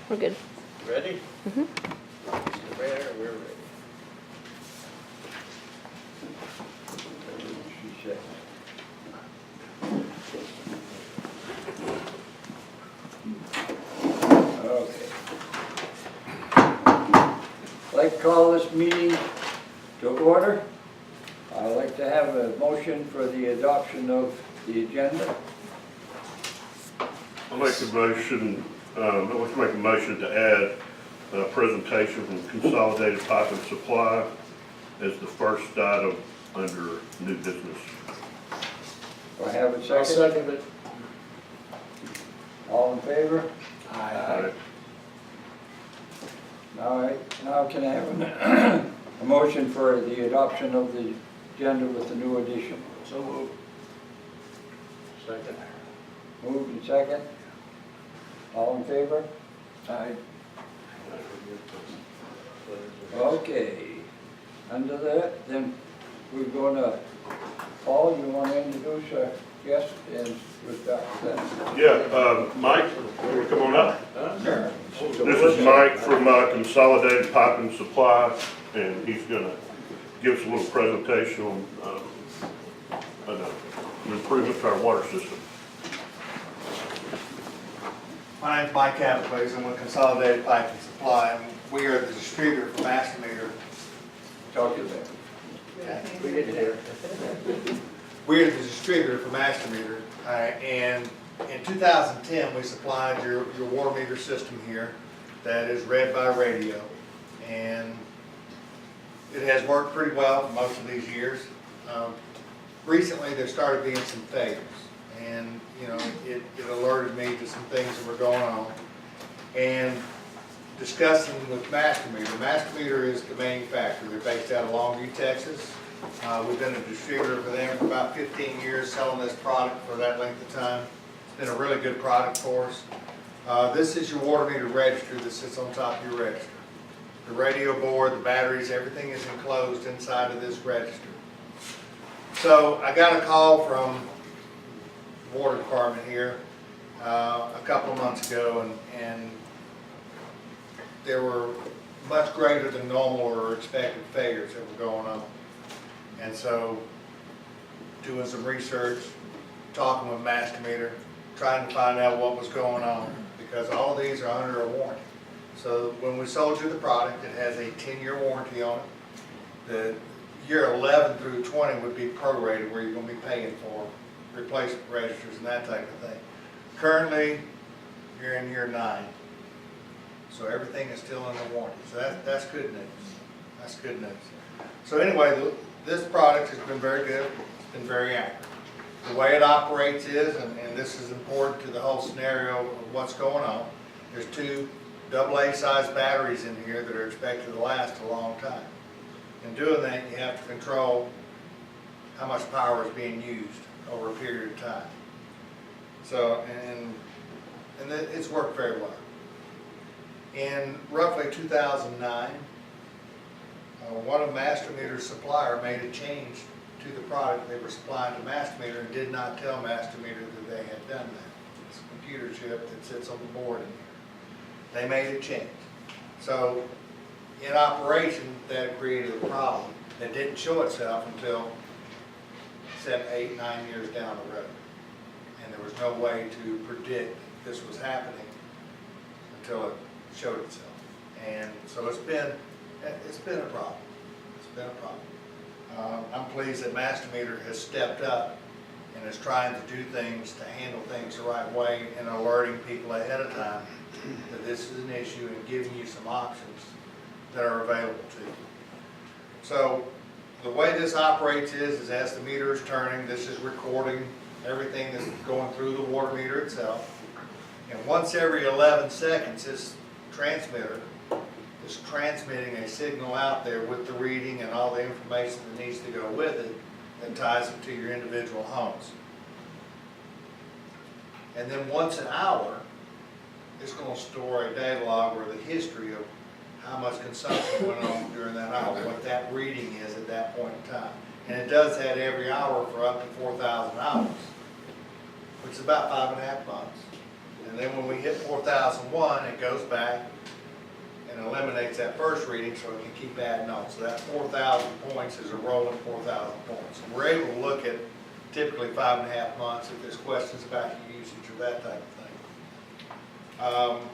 We're good. Ready? Mhm. Mr. Mayor, we're ready. She said. Okay. I'd like to call this meeting to order. I'd like to have a motion for the adoption of the agenda. I'll make a motion, I'd like to make a motion to add a presentation from Consolidated Pipe and Supply as the first item under new business. Do I have a I'll second? second it. All in favor? Aye. Now can I have a motion for the adoption of the agenda with the new addition? So moved. Second. Moved and second. All in favor? Aye. Okay. Under that, then we're gonna, Paul, you want to introduce our guest and with that? Yeah, Mike, you want to come on up? Sure. This is Mike from Consolidated Pipe and Supply, and he's gonna give us a little presentation on an improvement to our water system. My name's Mike Cavaples. I'm with Consolidated Pipe and Supply, and we are the distributor for Mastermeter. Talk to them. We didn't hear. We are the distributor for Mastermeter, and in 2010, we supplied your water meter system here that is read by radio, and it has worked pretty well for most of these years. Recently, there started being some failures, and it alerted me to some things that were going on. And discussing with Mastermeter, Mastermeter is the manufacturer. They're based out of Longview, Texas. We've been a distributor for them for about 15 years, selling this product for that length of time. It's been a really good product for us. This is your water meter register that sits on top of your register. The radio board, the batteries, everything is enclosed inside of this register. So I got a call from the water department here a couple of months ago, and there were much greater than normal or expected failures that were going on. And so, doing some research, talking with Mastermeter, trying to find out what was going on, because all of these are under a warranty. So when we sold you the product, it has a 10-year warranty on it. The year 11 through 20 would be prorated, where you're going to be paying for replacement registers and that type of thing. Currently, you're in year 9. So everything is still under warranty. So that's good news. That's good news. So anyway, this product has been very good. It's been very accurate. The way it operates is, and this is important to the whole scenario of what's going on, there's 2 AA size batteries in here that are expected to last a long time. In doing that, you have to control how much power is being used over a period of time. So, and it's worked very well. In roughly 2009, one of Mastermeter's supplier made a change to the product they were supplying to Mastermeter and did not tell Mastermeter that they had done that. It's a computer chip that sits on the board in here. They made a change. So in operation, that created a problem that didn't show itself until 7, 8, 9 years down the road. And there was no way to predict this was happening until it showed itself. And so it's been a problem. It's been a problem. I'm pleased that Mastermeter has stepped up and is trying to do things to handle things the right way and alerting people ahead of time that this is an issue and giving you some options that are available to you. So the way this operates is as the meter is turning, this is recording everything that's going through the water meter itself. And once every 11 seconds, this transmitter is transmitting a signal out there with the reading and all the information that needs to go with it that ties it to your individual homes. And then once an hour, it's going to store a data log or the history of how much consumption went on during that hour, what that reading is at that point in time. And it does that every hour for up to 4,000 hours, which is about 5.5 months. And then when we hit 4001, it goes back and eliminates that first reading so it can keep adding on. So that 4,000 points is a rolling 4,000 points. And we're able to look at typically 5.5 months if there's questions about your usage or that type of thing.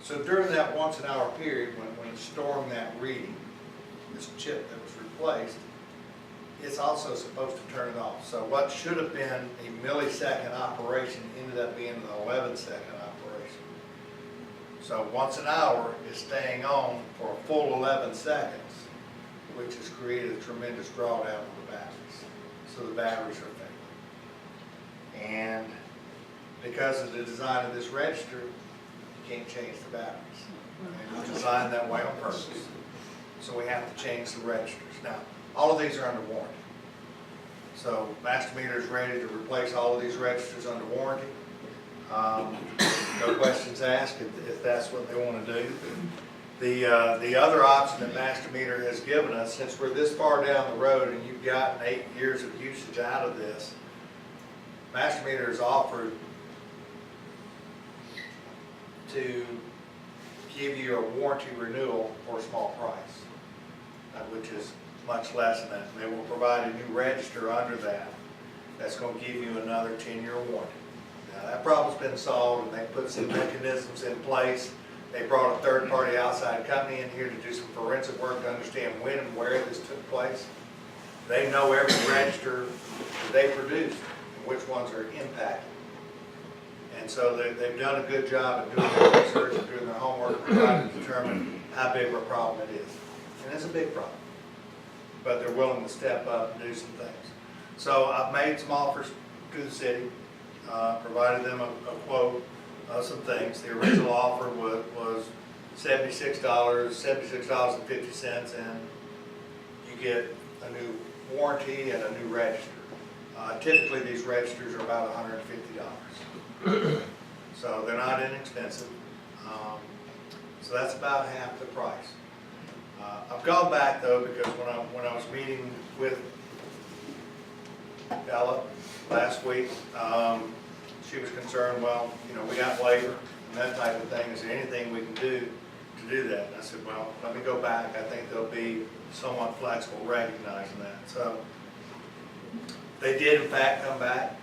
So during that once an hour period when it's storing that reading, this chip that was replaced, it's also supposed to turn it off. So what should have been a millisecond operation ended up being an 11-second operation. So once an hour is staying on for a full 11 seconds, which has created a tremendous drawdown on the batteries. So the batteries are failing. And because of the design of this register, you can't change the batteries. And it's designed that way on purpose. So we have to change the registers. Now, all of these are under warranty. So Master Meter is ready to replace all of these registers under warranty. No questions asked if that's what they want to do. The other option that Master Meter has given us, since we're this far down the road and you've gotten 8 years of usage out of this, Master Meter has offered to give you a warranty renewal for a small price, which is much less than that. And they will provide a new register under that that's going to give you another 10-year warranty. Now that problem's been solved and they put some mechanisms in place. They brought a third-party outside company in here to do some forensic work to understand when and where this took place. They know every register that they produced and which ones are impacted. And so they've done a good job of doing their research and doing their homework to try to determine how big of a problem it is. And it's a big problem. But they're willing to step up and do some things. So I've made some offers to the city, provided them a quote of some things. The original offer was $76.50, and you get a new warranty and a new register. Typically these registers are about $150. So they're not inexpensive. So that's about half the price. I've gone back though because when I was meeting with Bella last week, she was concerned, well, you know, we got labor and that type of thing. Is there anything we can do to do that? And I said, well, let me go back. I think they'll be somewhat flexible recognizing that. So they did in fact come back.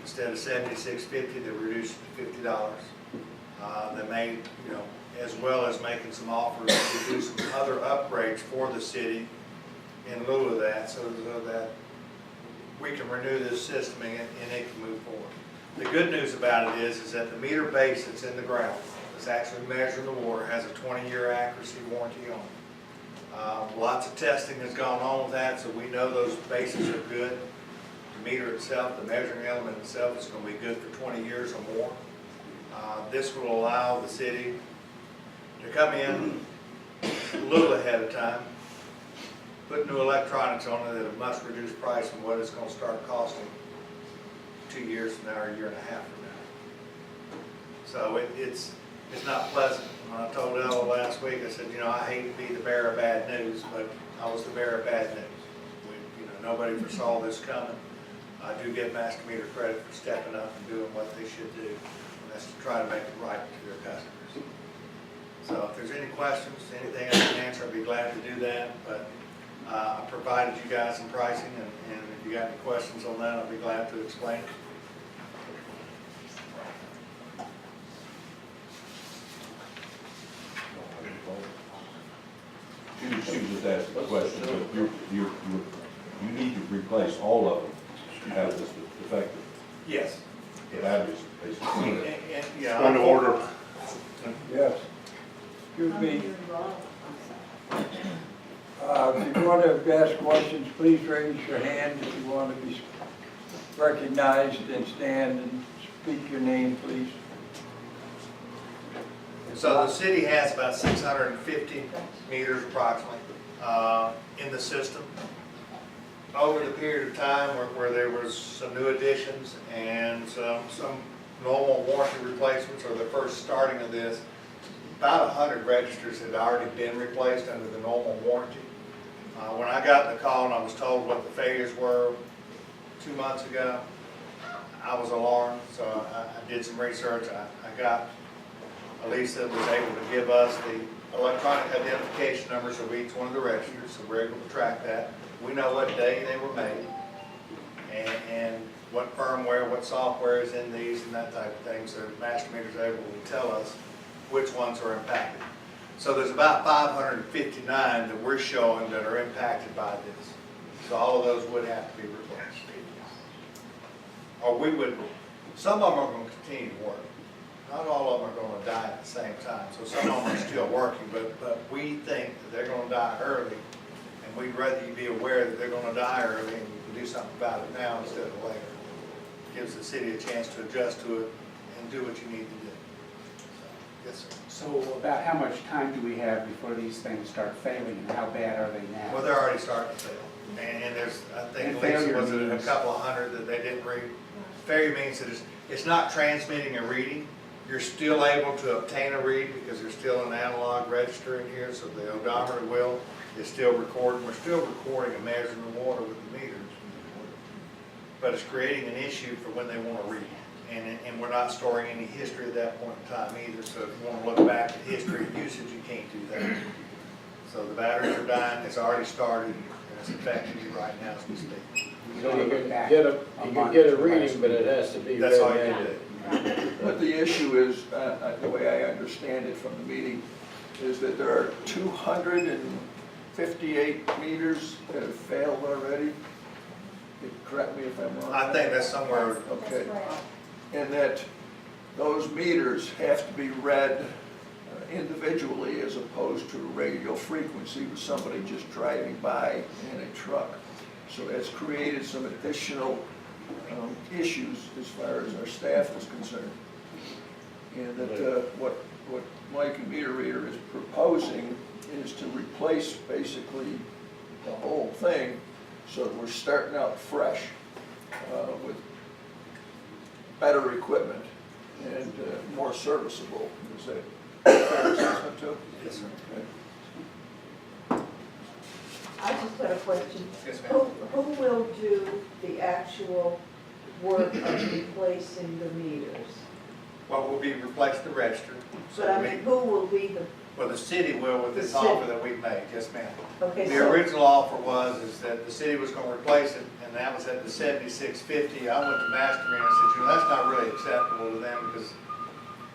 Instead of $76.50, they reduced it to $50. They made, you know, as well as making some offers to do some other upgrades for the city in lieu of that, so that we can renew this system and it can move forward. The good news about it is that the meter base that's in the ground, that's actually measuring the water, has a 20-year accuracy warranty on it. Lots of testing has gone on with that, so we know those bases are good. The meter itself, the measuring element itself, is going to be good for 20 years or more. This will allow the city to come in a little ahead of time, put new electronics on it at a much reduced price from what it's going to start costing 2 years from now or a year and a half from now. So it's not pleasant. When I told Ella last week, I said, you know, I hate to be the bearer of bad news, but I was the bearer of bad news. Nobody foresaw this coming. I do give Master Meter credit for stepping up and doing what they should do, and that's to try to make it right to their customers. So if there's any questions, anything I can answer, I'd be glad to do that. But I provided you guys some pricing, and if you got any questions on that, I'll be glad to explain it. She was just asking a question, but you need to replace all of them to have this effective. Yes. The batteries, basically. Yeah, Point of order. Yes. Excuse me. If you want to ask questions, please raise your hand. If you want to be recognized, and stand and speak your name, please. So the city has about 650 meters approximately in the system. Over the period of time where there was some new additions and some normal warranty replacements or the first starting of this, about 100 registers had already been replaced under the normal warranty. When I got the call and I was told what the failures were 2 months ago, I was alarmed, so I did some research. I got, Elisa was able to give us the electronic identification numbers of each one of the registers, so we're able to track that. We know what day they were made, and what firmware, what software is in these, and that type of thing, so Master Meter's able to tell us which ones are impacted. So there's about 559 that we're showing that are impacted by this. So all of those would have to be replaced. Or we would, some of them are going to continue to work. Not all of them are going to die at the same time. So some of them are still working, but we think that they're going to die early. And we'd rather you be aware that they're going to die early and you can do something about it now instead of later. Gives the city a chance to adjust to it and do what you need to do. So, yes, sir. So about how much time do we have before these things start failing, and how bad are they now? Well, they're already starting to fail. And there's, I think, And at least failure was it a means- couple of hundred that they didn't read. Failure means that it's not transmitting a reading. You're still able to obtain a read because there's still an analog register in here, so the odometer wheel is still recording. We're still recording and measuring the water with the meters. But it's creating an issue for when they want to read. And we're not storing any history at that point in time either, so if you want to look back at history of usage, you can't do that. So the batteries are dying, it's already started, and it's affecting you right now as we speak. We So don't you look can back get a, a you can month get a from last reading, but it week. has to be read That's all you manually. can do. But the issue is, the way I understand it from the meeting, is that there are 258 meters that have failed already. Correct me if I'm wrong. I think that's somewhere, Okay. And that those meters have to be read individually as opposed to radio frequency with somebody just driving by in a truck. So that's created some additional issues as far as our staff is concerned. And that what Mike and Meter Reader is proposing is to replace basically the whole thing so that we're starting out fresh with better equipment and more serviceable. Is that a fair assessment too? yes, sir. Okay. I just had a question. Yes, Who, ma'am. who will do the actual work of replacing the meters? Well, we'll be replacing the register. So But I mean, who will be the, well, the city will with this The city. offer that we've made, yes, ma'am. okay, The so, original offer is that the city was gonna replace it, and that was at the $76.50. I went to Master Meter and said, that's not really acceptable to them because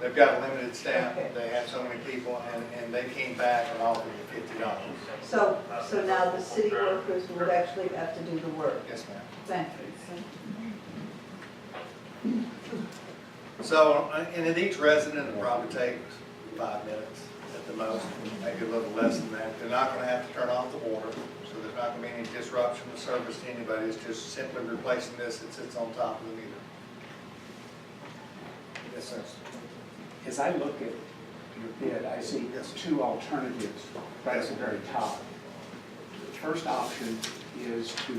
they've got a limited staff, Okay. they have so many people, and they came back and offered me $50. so now the city workers would actually have to do the work. Yes, ma'am. Thank you. So, and in each resident, it'll probably take 5 minutes at the most, maybe a little less than that. They're not gonna have to turn off the water, so there's not gonna be any disruption of service to anybody. It's just simply replacing this that sits on top of the meter. Yes, sir. As I look at your bid, I see Yes. two alternatives right at the very top. The first option is to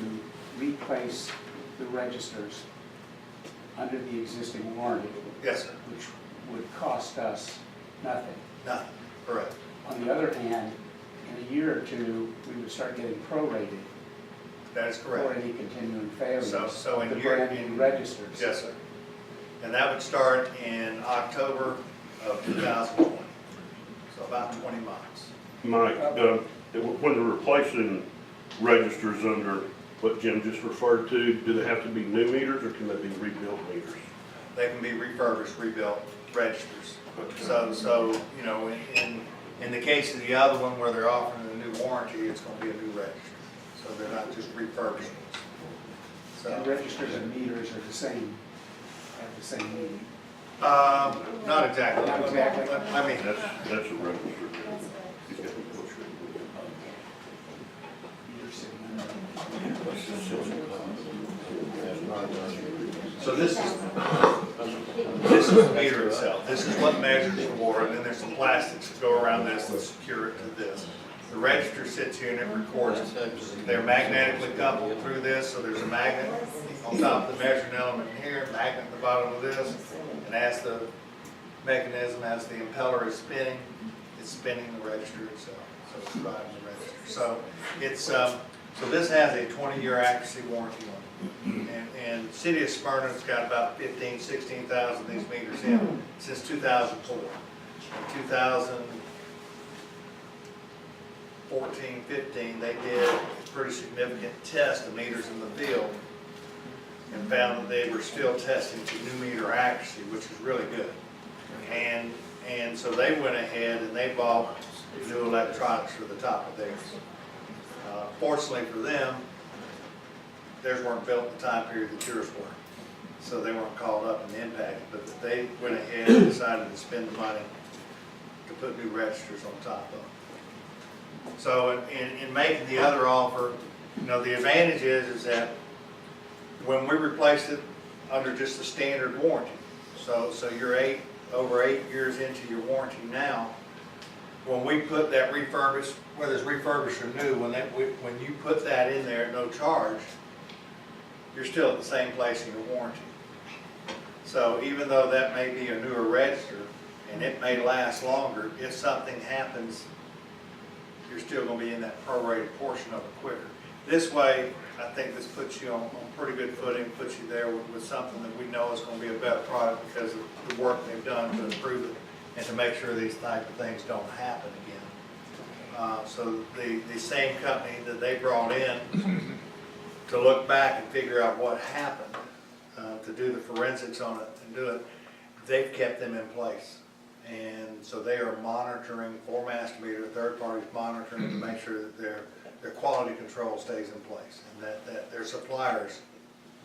replace the registers under the existing warranty, Yes, sir. which would cost us nothing. Nothing, correct. On the other hand, in a year or two, we would start getting prorated That is for correct. any continuing failures So in of the year- brand new registers. Yes, sir. And that would start in October of 2020, so about 20 months. Mike, when they're replacing registers under what Jim just referred to, do they have to be new meters or can they be rebuilt meters? They can be refurbished, rebuilt registers. So, you know, in the case of the other one where they're offering a new warranty, it's gonna be a new register. So they're not just refurbishments. And So, registers and meters are the same, have the same meaning. not exactly. Not exactly. I mean, That's a register. He's got to push it. Meter sitting under. so this is the meter itself. This is what measures the water, and then there's some plastics that go around this and secure it to this. The register sits here and it records it. They're magnetically coupled through this, so there's a magnet on top of the measuring element here, magnet at the bottom of this, and as the mechanism, as the impeller is spinning, it's spinning the register itself. So it's driving the register. So it's so this has a 20-year accuracy warranty on it. And City of Smyrna's got about 15, 16,000 of these meters in since 2004. In 2014, 15, they did a pretty significant test of meters in the field and found that they were still testing to new meter accuracy, which is really good. And so they went ahead and they bought new electronics for the top of theirs. Fortunately for them, theirs weren't built in the time period that yours were, so they weren't called up and impacted, but they went ahead and decided to spend the money to put new registers on top of them. So in making the other offer, you know, the advantage is that when we replaced it under just the standard warranty, so you're over 8 years into your warranty now, when we put that refurbished, whether it's refurbished or new, when you put that in there at no charge, you're still at the same place in your warranty. So even though that may be a newer register and it may last longer, if something happens, you're still going to be in that prorated portion of it quicker. This way, I think this puts you on pretty good footing, puts you there with something that we know is going to be a better product because of the work they've done to improve it and to make sure these type of things don't happen again. So the same company that they brought in to look back and figure out what happened, to do the forensics on it and do it, they've kept them in place. And so they are monitoring for Master Meter, third parties monitoring to make sure that their quality control stays in place and that their suppliers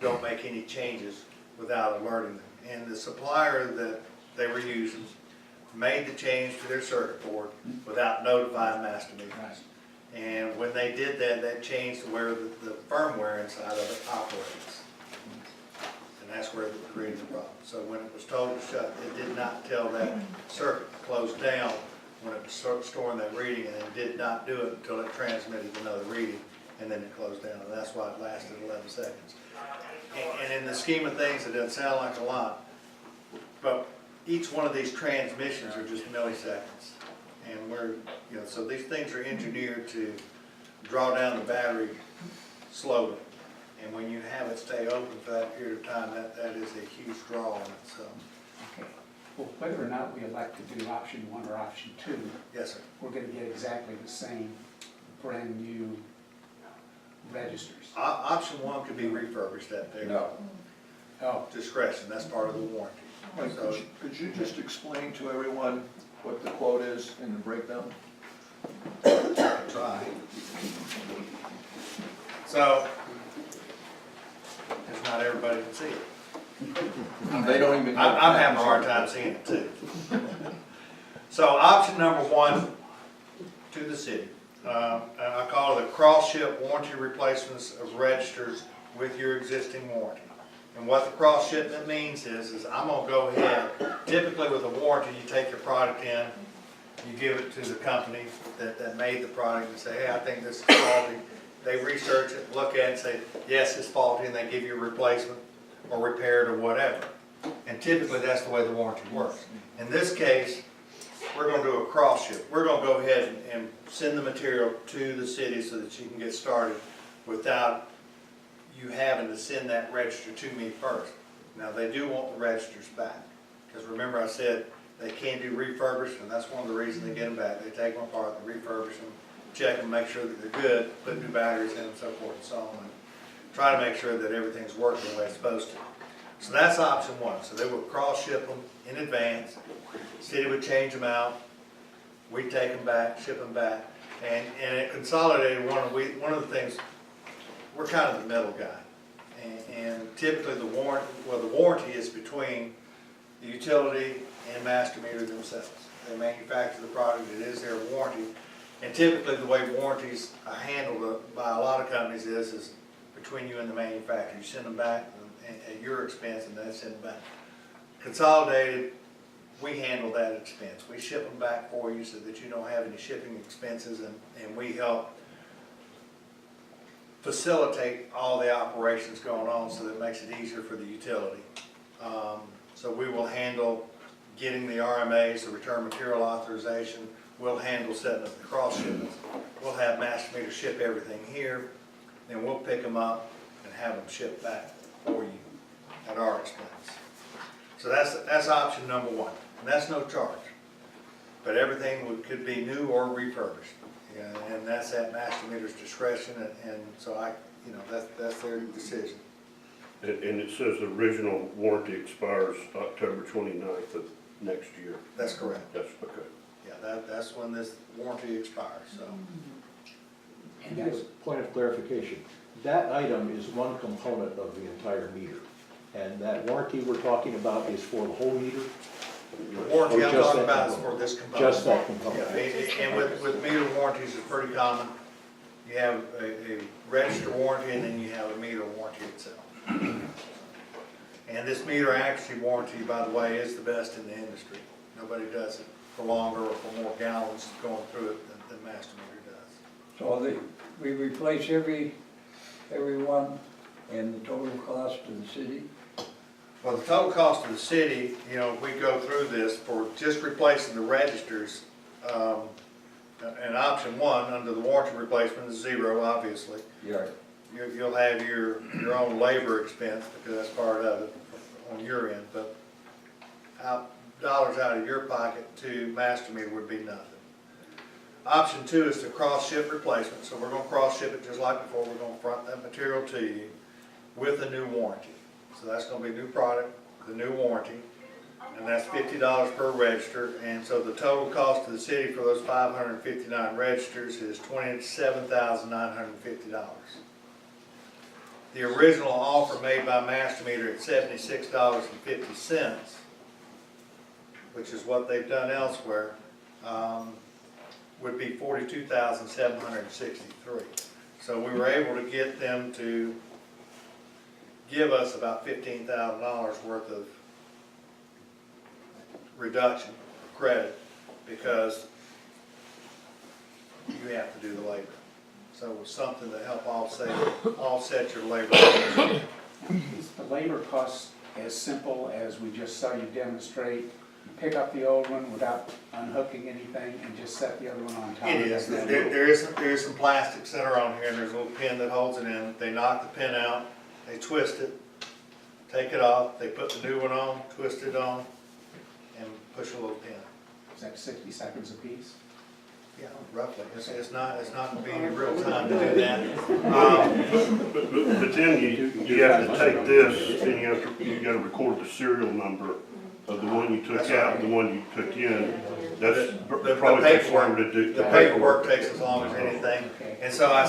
don't make any changes without alerting them. And the supplier that they were using made the change to their circuit board without notifying Master Meter. And when they did that, that changed to where the firmware inside of it operates. And that's where it created the problem. So when it was told to shut, it did not tell that circuit to close down when it was storing that reading, and it did not do it until it transmitted another reading, and then it closed down. And that's why it lasted 11 seconds. And in the scheme of things, it doesn't sound like a lot, but each one of these transmissions are just milliseconds. And so these things are engineered to draw down the battery slowly. And when you have it stay open for that period of time, that is a huge draw on it, so. Okay. Well, whether or not we elect to do option 1 or option 2, Yes, sir. we're going to get exactly the same brand new registers. Option 1 could be refurbished at their Oh, discretion. That's part of the warranty. Mike, could you just explain to everyone what the quote is in the breakdown? Try. So, because not everybody can see it. They don't even. I'm having a hard time seeing it too. So option number 1 to the city. I call it a cross-ship warranty replacements of registers with your existing warranty. And what the cross shipment means is I'm going to go ahead, typically with a warranty, you take your product in, you give it to the company that made the product and say, hey, I think this is faulty. They research it, look at it and say, yes, it's faulty, and they give you a replacement or repair it or whatever. And typically that's the way the warranty works. In this case, we're going to do a cross ship. We're going to go ahead and send the material to the city so that you can get started without you having to send that register to me first. Now, they do want the registers back, because remember I said they can do refurbished, and that's one of the reasons they get them back. They take them apart, they refurbish them, check them, make sure that they're good, put new batteries in them, so forth and so on, and try to make sure that everything's working the way it's supposed to. So that's option 1. So they would cross ship them in advance, city would change them out, we'd take them back, ship them back, and at Consolidated, one of the things, we're kind of the middle guy. And typically the warranty is between the utility and Master Meter themselves. They manufacture the product, it is their warranty. And typically the way warranties are handled by a lot of companies is between you and the manufacturer. You send them back at your expense and they send them back. Consolidated, we handle that expense. We ship them back for you so that you don't have any shipping expenses, and we help facilitate all the operations going on so that it makes it easier for the utility. So we will handle getting the RMAs, the return material authorization. We'll handle setting up the cross shipments. We'll have Master Meter ship everything here, then we'll pick them up and have them shipped back for you at our expense. So that's option number one, and that's no charge. But everything could be new or refurbished, and that's at Master Meter's discretion, and so that's their decision. And it says the original warranty expires October 29th of next year. That's correct. That's okay. Yeah, that's when this warranty expires, so. And Just that's, a point of clarification, that item is one component of the entire meter. And that warranty we're talking about is for the whole meter? The warranty Or I'm just talking that about is component? for this component. Just that Yeah, component? and with meter warranties, it's pretty common. You have a register warranty, and then you have a meter warranty itself. And this meter accuracy warranty, by the way, is the best in the industry. Nobody does it for longer or for more gallons going through it than Master Meter does. So we replace every one, and the total cost to the city? Well, the total cost of the city, if we go through this for just replacing the registers, and option one, under the warranty replacement is zero, obviously. Yeah. You'll have your own labor expense, because that's part of it on your end, but dollars out of your pocket to Master Meter would be nothing. Option two is the cross-ship replacement, so we're gonna cross-ship it just like before, we're gonna front that material to you with a new warranty. So that's gonna be new product, the new warranty, and that's $50 per register, and so the total cost to the city for those 559 registers is $27,950. The original offer made by Master Meter at $76.50, which is what they've done elsewhere, would be $42,763. So we were able to get them to give us about $15,000 worth of reduction credit, because you have to do the labor. So it was something to help offset your labor. is the labor cost as simple as we just saw you demonstrate? You pick up the old one without unhooking anything and just set the other one on top? It is. That There is some plastics that are on here, and there's a little pin that holds it in. They knock the pin out, they twist it, take it off, they put the new one on, twist it on, and push a little pin. Is that 60 seconds apiece? Yeah, roughly. It's not gonna be in real time to do that. But then you have to take this and you gotta record the serial number of the one you took That's out right. and the one you took in. That's The probably takes longer to do. The paperwork takes as long as anything. And so I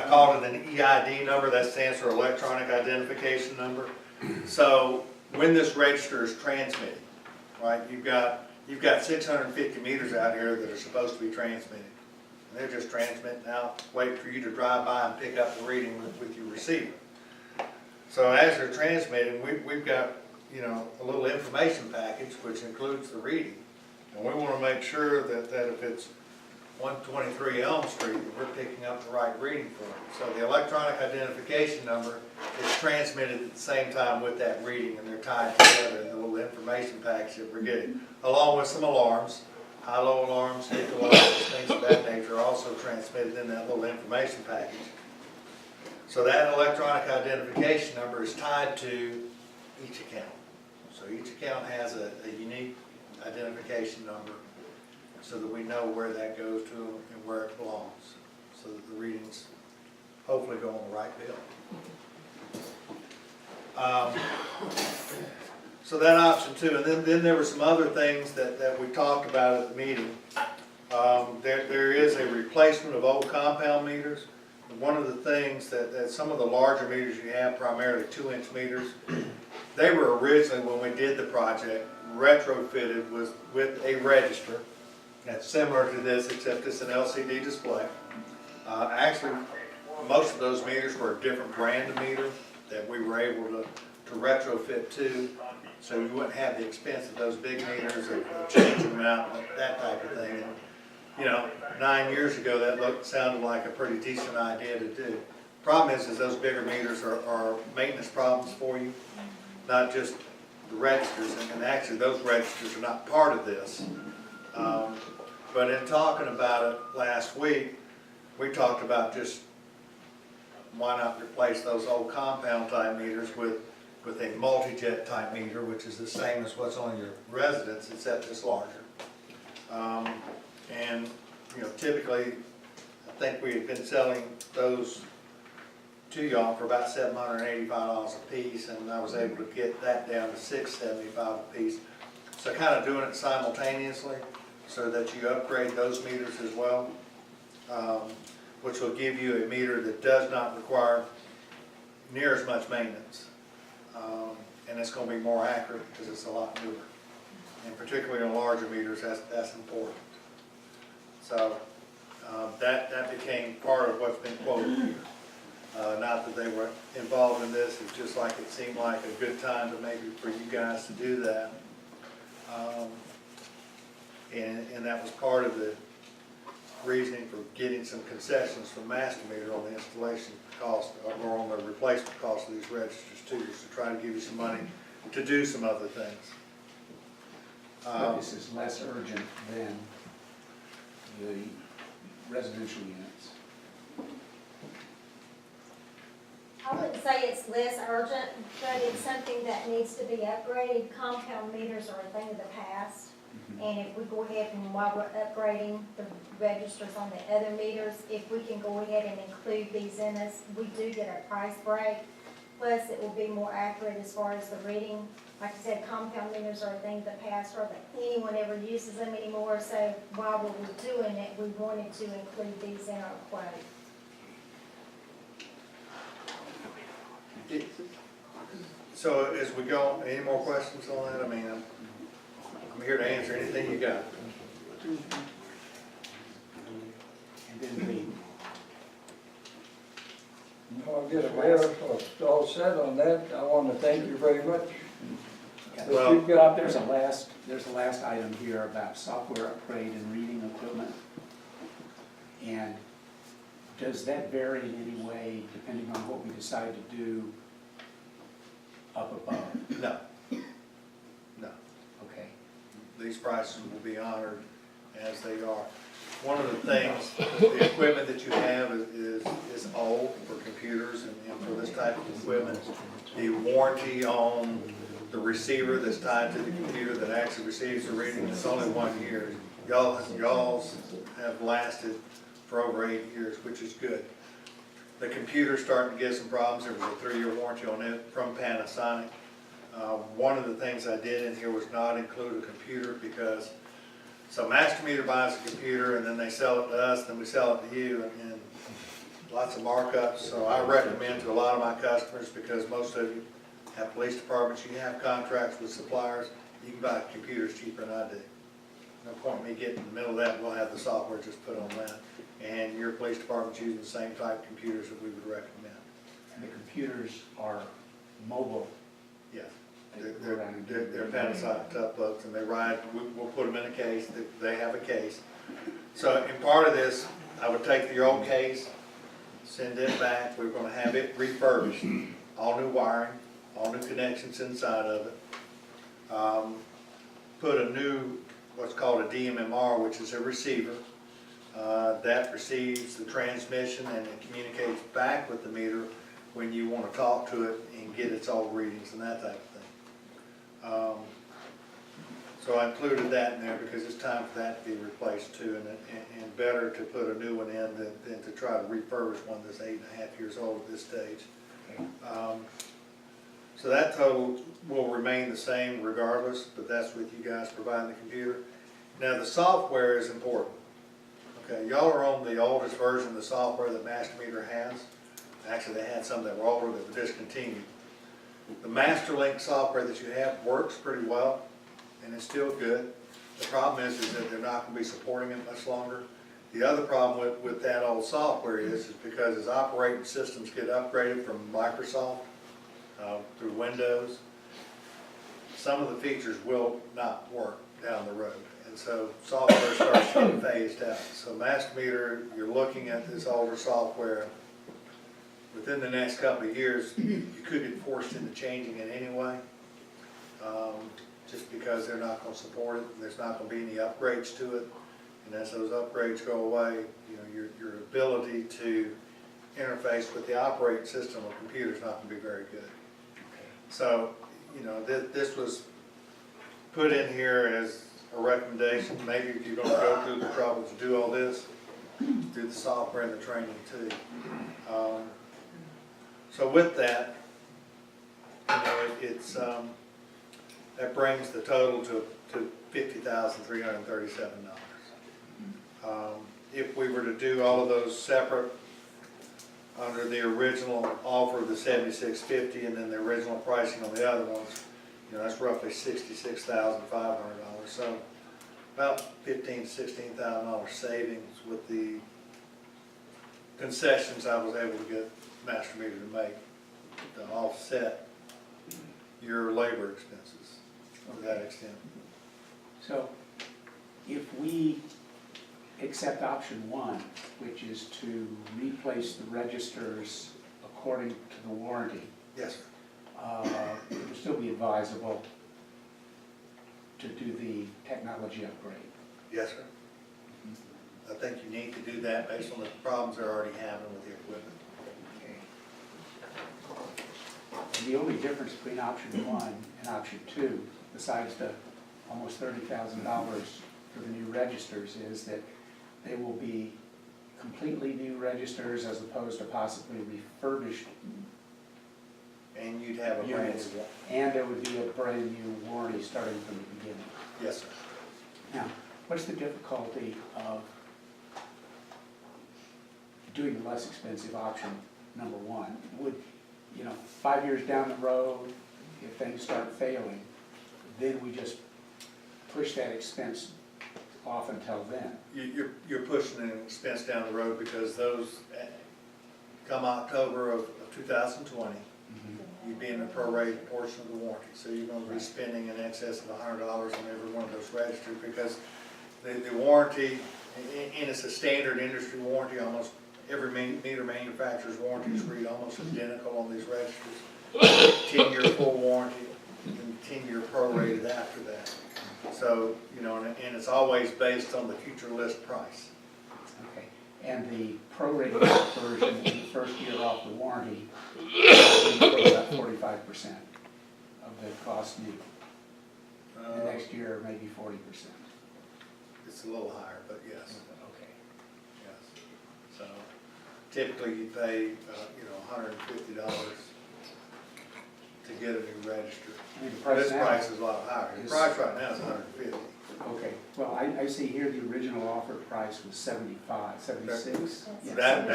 called it an EID number, that stands for electronic identification number. So when this register is transmitting, right, you've got 650 meters out here that are supposed to be transmitting. And they're just transmitting out, waiting for you to drive by and pick up the reading with your receiver. So as they're transmitting, we've got, a little information package which includes the reading. And we want to make sure that if it's 123 Elm Street, that we're picking up the right reading for it. So the electronic identification number is transmitted at the same time with that reading, and they're tied together in the little information package that we're getting, along with some alarms, high-low alarms, hidden alarms, things of that nature are also transmitted in that little information package. So that electronic identification number is tied to each account. So each account has a unique identification number, so that we know where that goes to and where it belongs, so that the readings hopefully go on the right bill. So that option two, and then there were some other things that we talked about at the meeting. There is a replacement of old compound meters. One of the things that some of the larger meters you have, primarily 2-inch meters, they were originally, when we did the project, retrofitted with a register that's similar to this, except it's an LCD display. Actually, most of those meters were a different brand of meter that we were able to retrofit to, so you wouldn't have the expense of those big meters of changing them out, that type of thing. And, 9 years ago, that sounded like a pretty decent idea to do. Problem is those bigger meters are maintenance problems for you, not just the registers, and actually those registers are not part of this. But in talking about it last week, we talked about just why not replace those old compound type meters with a multi-jet type meter, which is the same as what's on your residence, except it's larger. And, you know, typically, I think we had been selling those to y'all for about $785 a piece, and I was able to get that down to $675 a piece. So kind of doing it simultaneously so that you upgrade those meters as well, which will give you a meter that does not require near as much maintenance. And it's going to be more accurate because it's a lot newer. And particularly on larger meters, that's important. So that became part of what's been quoted here. Not that they were involved in this, it's just like it seemed like a good time to maybe for you guys to do that. And that was part of the reasoning for getting some concessions from Master Meter on the installation cost or on the replacement cost of these registers too, just to try to give you some money to do some other things. But this is less urgent than the residential units. I wouldn't say it's less urgent, but it's something that needs to be upgraded. Compound meters are a thing of the past. And if we go ahead and while we're upgrading the registers on the other meters, if we can go ahead and include these in us, we do get a price break. Plus, it will be more accurate as far as the reading. Like I said, compound meters are a thing of the past, or that anyone ever uses them anymore. So while we were doing it, we wanted to include these in our quote. So as we go, any more questions on that? I mean, I'm here to answer anything you got. And then I guess we're all set on that. I want to thank you very much. Well, You've got- there's a last item here about software upgrade and reading equipment. And does that vary in any way depending on what we decide to do up above? No. No. Okay. These prices will be honored as they are. One of the things, the equipment that you have is old for computers and for this type of equipment. The warranty on the receiver that's tied to the computer that actually receives the reading is only 1 year. Y'all's have lasted for over 8 years, which is good. The computer's starting to get some problems. There was a 3-year warranty on it from Panasonic. One of the things I did in here was not include a computer because, so Master Meter buys a computer and then they sell it to us, then we sell it to you, and lots of markups. So I recommend to a lot of my customers, because most of you have police departments, you have contracts with suppliers, you can buy computers cheaper than I do. No point in me getting in the middle of that, we'll have the software just put on that. And your police department's using the same type of computers that we would recommend. And the computers are mobile. Yes. They're Panasonic tough books, and they ride, we'll put them in a case, they have a case. So in part of this, I would take your old case, send it back, we're gonna have it refurbished, all new wiring, all new connections inside of it. Put a new, what's called a DMMR, which is a receiver. That receives the transmission and it communicates back with the meter when you want to talk to it and get its old readings and that type of thing. So I included that in there because it's time for that to be replaced too, and better to put a new one in than to try to refurbish one that's 8.5 years old at this stage. So that total will remain the same regardless, but that's with you guys providing the computer. Now the software is important. Okay, y'all are on the oldest version of the software that Master Meter has. Actually, they had some that were older that were discontinued. The MasterLink software that you have works pretty well, and it's still good. The problem is that they're not going to be supporting it much longer. The other problem with that old software is because as operating systems get upgraded from Microsoft through Windows, some of the features will not work down the road. And so software starts getting phased out. So Master Meter, you're looking at this older software. Within the next couple of years, you could get forced into changing it anyway, just because they're not going to support it. There's not going to be any upgrades to it. And as those upgrades go away, you know, your ability to interface with the operating system of a computer is not gonna be very good. So, you know, this was put in here as a recommendation. Maybe if you're gonna go through the trouble to do all this, do the software and the training too. So with that, you know, it's, that brings the total to $50,337. If we were to do all of those separate, under the original offer of the $76.50 and then the original pricing on the other ones, you know, that's roughly $66,500. So about $15,000 to $16,000 savings with the concessions I was able to get Master Meter to make to offset your labor expenses to that extent. So if we accept option one, which is to replace the registers according to the warranty, Yes, sir. it would still be advisable to do the technology upgrade. Yes, sir. I think you need to do that based on the problems they're already having with the equipment. And the only difference between option one and option two, besides the almost $30,000 for the new registers, is that they will be completely new registers as opposed to possibly refurbished, And you'd have a brand Units. new one. and there would be a brand new warranty starting from the beginning. Yes, sir. Now, what's the difficulty of doing the less expensive option, number one? Would, 5 years down the road, if things start failing, then we just push that expense off until then? You're pushing an expense down the road because those, come October of 2020, you'd be in the prorated portion of the warranty. So you're gonna be spending in excess of $100 on every one of those registers because the warranty, and it's a standard industry warranty, almost every meter manufacturer's warranties read almost identical on these registers. 10-year full warranty and 10-year prorated after that. So, and it's always based on the future list price. Okay, and the prorated version in the first year off the warranty is about 45% of the cost new. The next year, maybe 40%. It's a little higher, but yes, Okay. yes. So typically you pay, $150 to get a new register. I mean, the price This now price is a lot higher. The is- price right now is $150. Okay, well, I see here the original offer price was 76? Yeah. That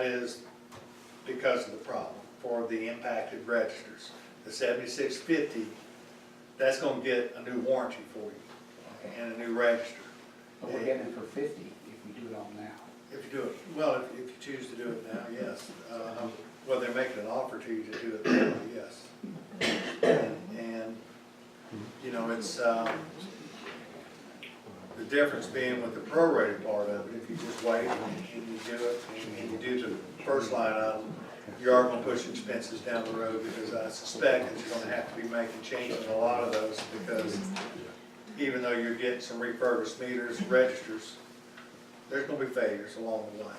is because of the problem for the impacted registers. The $76.50, that's gonna get a new warranty for you Okay, and a new register. but we're getting it for 50 if we do it all now. If you do it, well, if you choose to do it now, yes. Well, they're making an offer to you to do it now, yes. And, it's, the difference being with the prorated part of it, if you just wait and you do it, and you do the first line item, you are gonna push expenses down the road, because I suspect that you're gonna have to be making changes in a lot of those, because even though you're getting some refurbished meters, registers, there's gonna be failures along the way.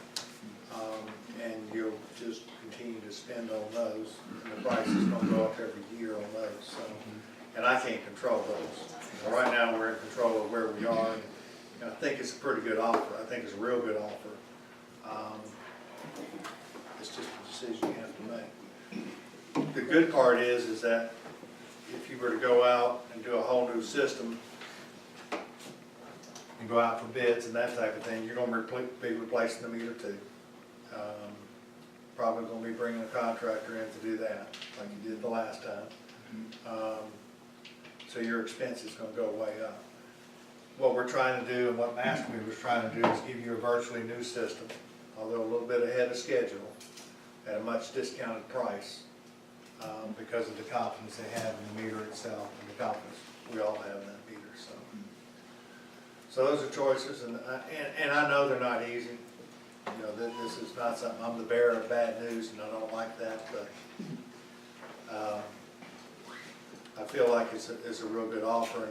And you'll just continue to spend on those, and the price is gonna go up every year on those, so. And I can't control those. Right now, we're in control of where we are, and I think it's a pretty good offer. I think it's a real good offer. It's just a decision you have to make. The good part is that if you were to go out and do a whole new system, and go out for bids and that type of thing, you're gonna be replacing the meter too. Probably gonna be bringing a contractor in to do that, like you did the last time. So your expense is gonna go way up. What we're trying to do, and what MasterMeter was trying to do, is give you a virtually new system, although a little bit ahead of schedule, at a much discounted price, because of the confidence they have in the meter itself, and the confidence we all have in that meter, so. So those are choices, and I know they're not easy. This is not something, I'm the bearer of bad news, and I don't like that, but I feel like it's a real good offer,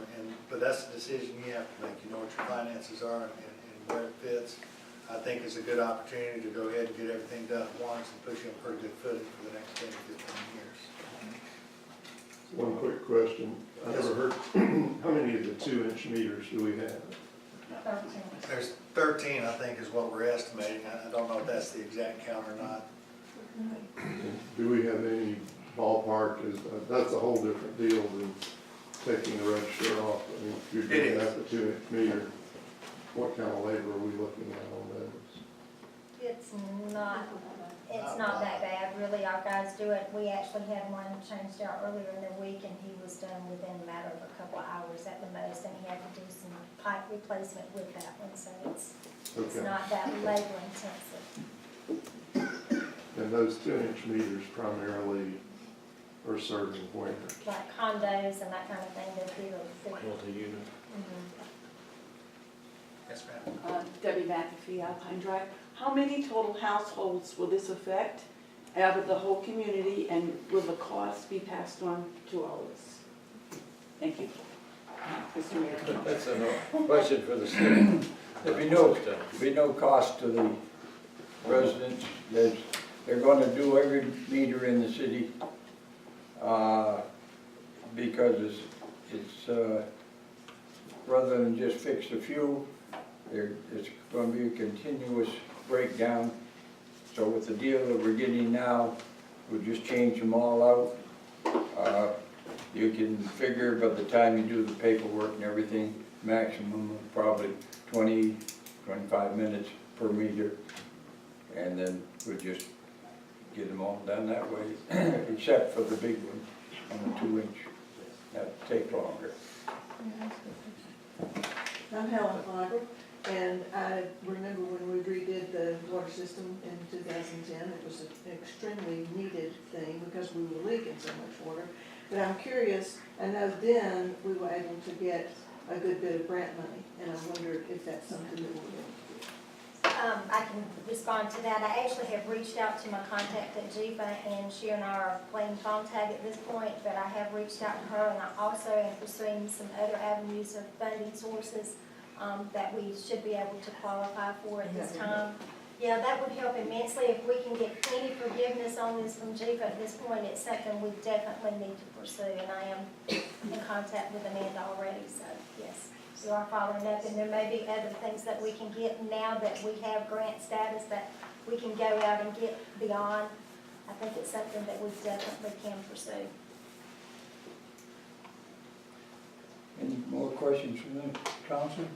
but that's the decision you have to make. You know what your finances are and where it fits. I think it's a good opportunity to go ahead and get everything done at once and push you on pretty good footing for the next 10 to 15 years. One quick question. I never heard, how many of the 2-inch meters do we have? 13. There's 13, I think, is what we're estimating. I don't know if that's the exact count or not. Do we have any ballpark? That's a whole different deal than taking the register off. I mean, if you're It doing is. that for 2-inch meter, what kind of labor are we looking at on those? It's not that bad, really. Our guys do it. We actually had one changed out earlier in the week, and he was done within a matter of a couple of hours at the most, and he had to do some pipe replacement with that one, so it's Okay. not that labor intensive. And those 2-inch meters primarily are serving where? Like condos and that kind of thing, they'd be the. Multi-unit. Mhm. Yes, ma'am. Debbie McAfee, Alpine Drive. How many total households will this affect out of the whole community, and will the cost be passed on to all of us? Thank you. Mr. Mayor. That's a question for the city. There'd be no cost to the residents. They're gonna do every meter in the city, because it's, rather than just fix a few, it's gonna be a continuous breakdown. So with the deal that we're getting now, we'll just change them all out. You can figure by the time you do the paperwork and everything, maximum of probably 20, 25 minutes per meter. And then we'll just get them all done that way, except for the big one on the 2-inch. That'll take longer. I'm Helen Fiber, and I remember when we redid the water system in 2010, it was an extremely needed thing because we were leaking so much water. But I'm curious, I know then we were able to get a good bit of grant money, and I wondered if that's something that we're able to do. I can respond to that. I actually have reached out to my contact at GFA, and she and I are playing phone tag at this point, but I have reached out to her, and I also am pursuing some other avenues of funding sources that we should be able to qualify for at this time. Yeah, that would help immensely. If we can get any forgiveness on this from GFA at this point, it's something we definitely need to pursue, and I am in contact with Amanda already, so yes. We are following up, and there may be other things that we can get now that we have grant status that we can go out and get beyond. I think it's something that we definitely can pursue. Any more questions from the council?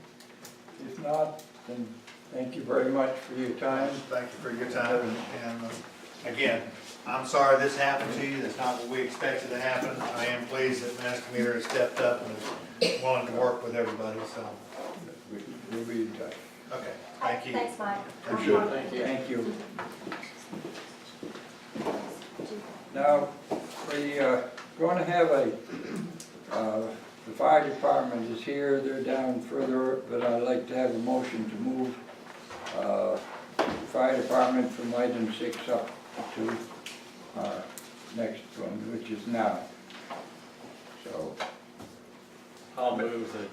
If not, then thank you very much for your time. Thank you for your time, and again, I'm sorry this happened to you, that's not what we expected to happen. I am pleased that Master has stepped up and is willing to work with everybody, so, We'll be in touch. okay, thank you. Thanks, Mike. Appreciate it. Thank you. Now, we're going to have the fire department is here, they're down further, but I'd like to have a motion to move fire department from item 6 up to our next one, which is now. So, I'll move the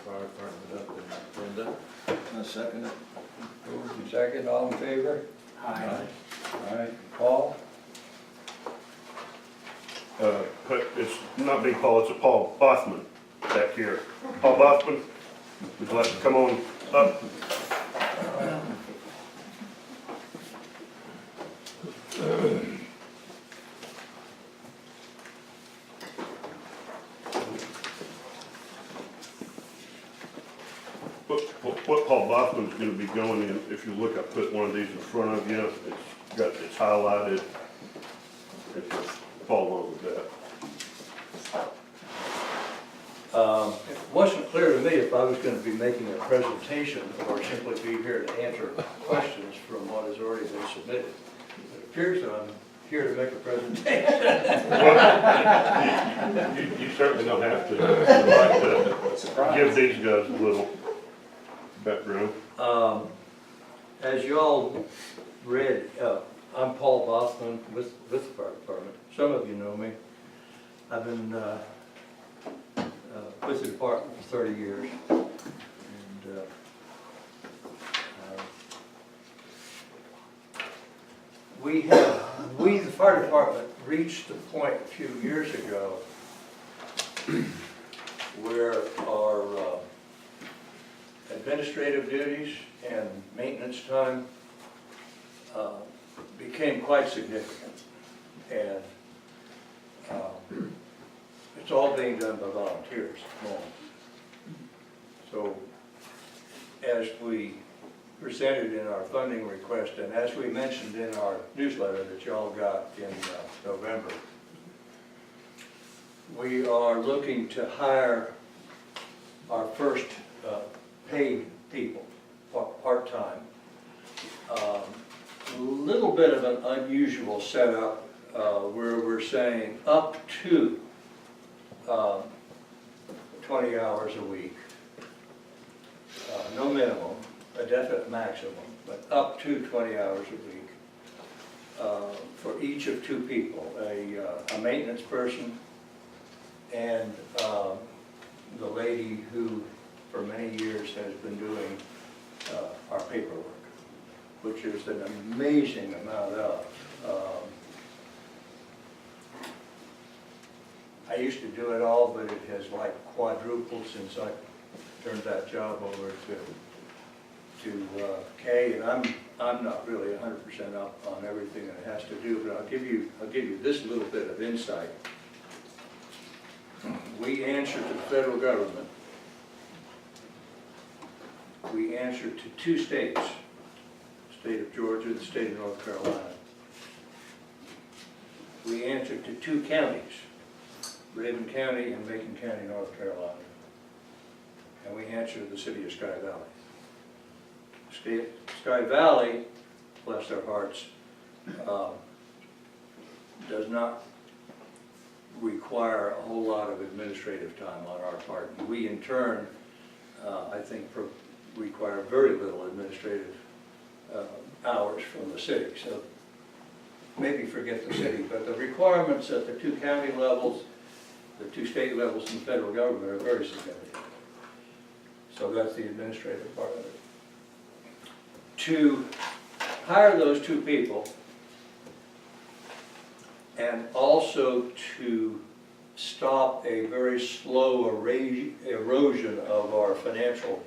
fire department up in the agenda. I second it. moved and second, all in favor? Aye. All right, Paul? But it's not me, Paul, it's a Paul Bothman back here. Paul Bothman, would you like to come on up? What Paul Bothman's gonna be going in, if you look, I put one of these in front of you, it's highlighted. If you follow along with that. It wasn't clear to me if I was going to be making a presentation or simply be here to answer questions from what has already been submitted. It appears that I'm here to make a presentation. You certainly don't have to. I'd like to give these guys a little background. As you all read, I'm Paul Bothman with the fire department. Some of you know me. I've been with the department for 30 years. And we, the fire department, reached the point a few years ago where our administrative duties and maintenance time became quite significant. And it's all being done by volunteers at the moment. So as we presented in our funding request, and as we mentioned in our newsletter that y'all got in November, we are looking to hire our first paid people, part-time. A little bit of an unusual setup where we're saying up to 20 hours a week. No minimum, a definite maximum, but up to 20 hours a week for each of two people, a maintenance person and the lady who for many years has been doing our paperwork, which is an amazing amount of. I used to do it all, but it has like quadrupled since I turned that job over to Kay, and I'm not really 100% up on everything that it has to do, but I'll give you this little bit of insight. We answer to the federal government. We answer to two states, the state of Georgia, the state of North Carolina. We answer to two counties, Raven County and Macon County, North Carolina. And we answer to the city of Sky Valley. Sky Valley, bless their hearts, does not require a whole lot of administrative time on our part. We, in turn, I think require very little administrative hours from the city. So maybe forget the city, but the requirements at the two county levels, the two state levels, and the federal government are very significant. So that's the administrative part of it. To hire those two people and also to stop a very slow erosion of our financial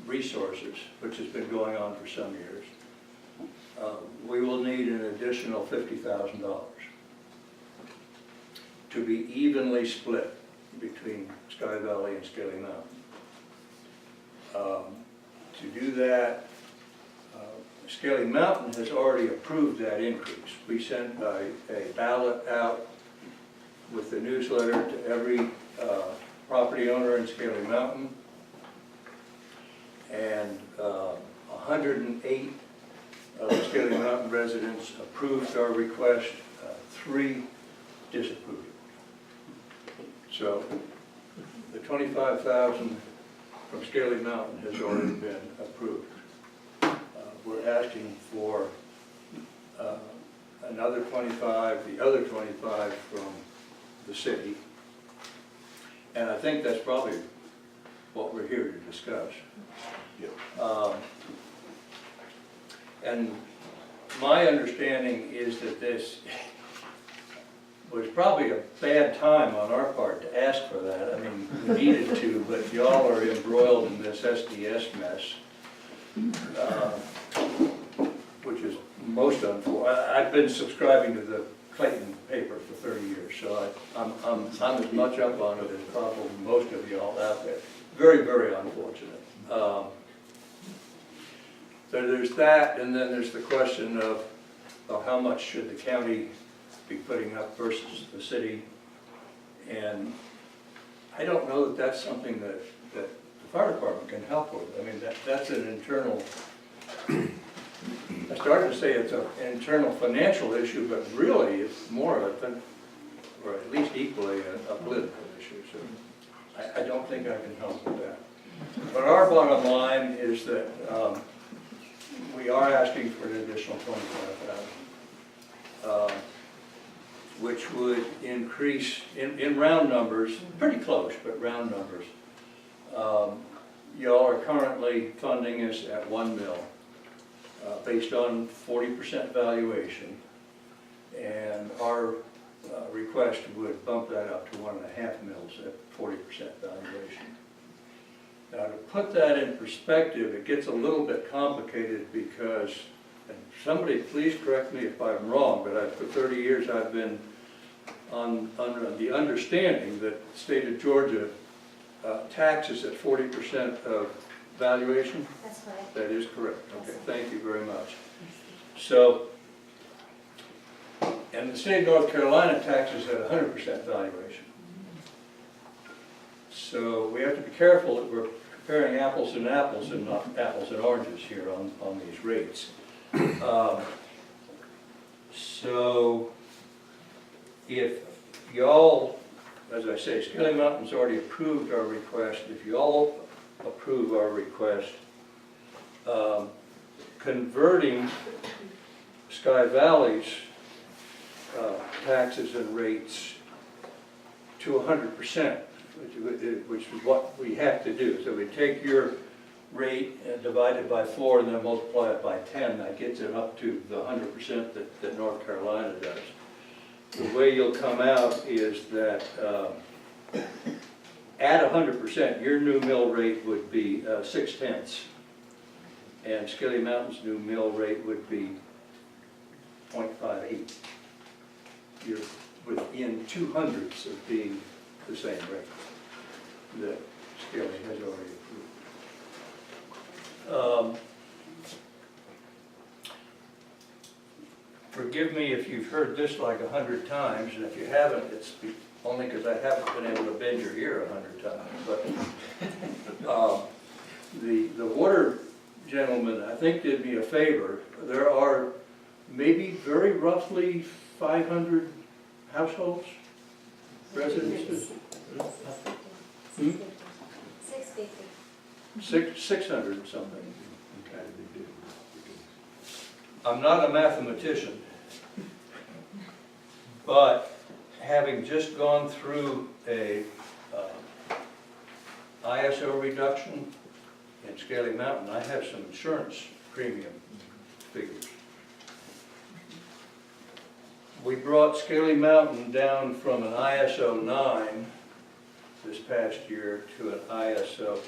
resources, which has been going on for some years, we will need an additional $50,000 to be evenly split between Sky Valley and Scaly Mountain. To do that, Scaly Mountain has already approved that increase. We sent a ballot out with the newsletter to every property owner in Scaly Mountain, and 108 of the Scaly Mountain residents approved our request, 3 disapproved. So the $25,000 from Scaly Mountain has already been approved. We're asking for another 25, the other 25 from the city. And I think that's probably what we're here to discuss. And my understanding is that this was probably a bad time on our part to ask for that. I mean, we needed to, but y'all are embroiled in this SDS mess, which is most unfortunate. I've been subscribing to the Clayton paper for 30 years, so I'm as much up on it as probably most of y'all out there. Very, very unfortunate. So there's that, and then there's the question of how much should the county be putting up versus the city. And I don't know that that's something that the fire department can help with. I mean, that's an internal, I started to say it's an internal financial issue, but really it's more of a, or at least equally a political issue. So I don't think I can help with that. But our bottom line is that we are asking for an additional $25,000, which would increase, in round numbers, pretty close, but round numbers. Y'all are currently funding us at $1 million. based on 40% valuation. And our request would bump that up to 1.5 mils at 40% valuation. Now, to put that in perspective, it gets a little bit complicated because, and somebody please correct me if I'm wrong, but for 30 years I've been under the understanding that the state of Georgia taxes at 40% of valuation. That's correct. That is correct. Okay, thank you very much. So, and the state of North Carolina taxes at 100% valuation. So we have to be careful that we're comparing apples and apples and not apples and oranges here on these rates. So if y'all, as I say, Scaly Mountain's already approved our request. If y'all approve our request, converting Sky Valley's taxes and rates to 100%, which is what we have to do. So we take your rate and divide it by 4 and then multiply it by 10. That gets it up to the 100% that North Carolina does. The way you'll come out is that at 100%, your new mill rate would be 6/10, and Scaly Mountain's new mill rate would be 0.58. You're within 200ths of being the same rate that Scaly has already approved. Forgive me if you've heard this like 100 times, and if you haven't, it's only because I haven't been able to bend your ear 100 times. But the water gentleman, I think, did me a favor. There are maybe very roughly 500 households, residences. 650. 600 something. Okay. I'm not a mathematician, but having just gone through a ISO reduction in Scaly Mountain, I have some insurance premium figures. We brought Scaly Mountain down from an ISO 9 this past year to an ISO.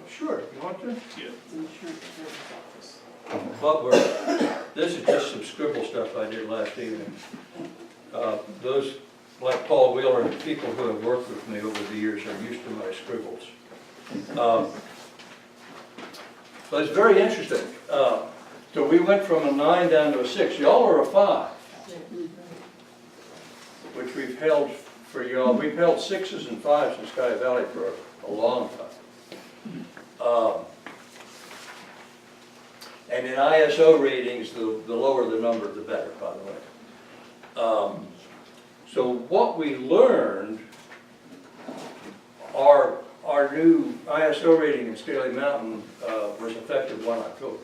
Sure, you want to? The insurance service office. But this is just some scribble stuff I did last evening. Those, like Paul Wheeler and people who have worked with me over the years are used to my scribbles. But it's very interesting. So we went from a 9 down to a 6. Y'all are a 5, which we've held for y'all. We've held 6s and 5s in Sky Valley for a long time. And in ISO ratings, the lower the number, the better, by the way. So what we learned, our new ISO rating in Scaly Mountain was effective 1 October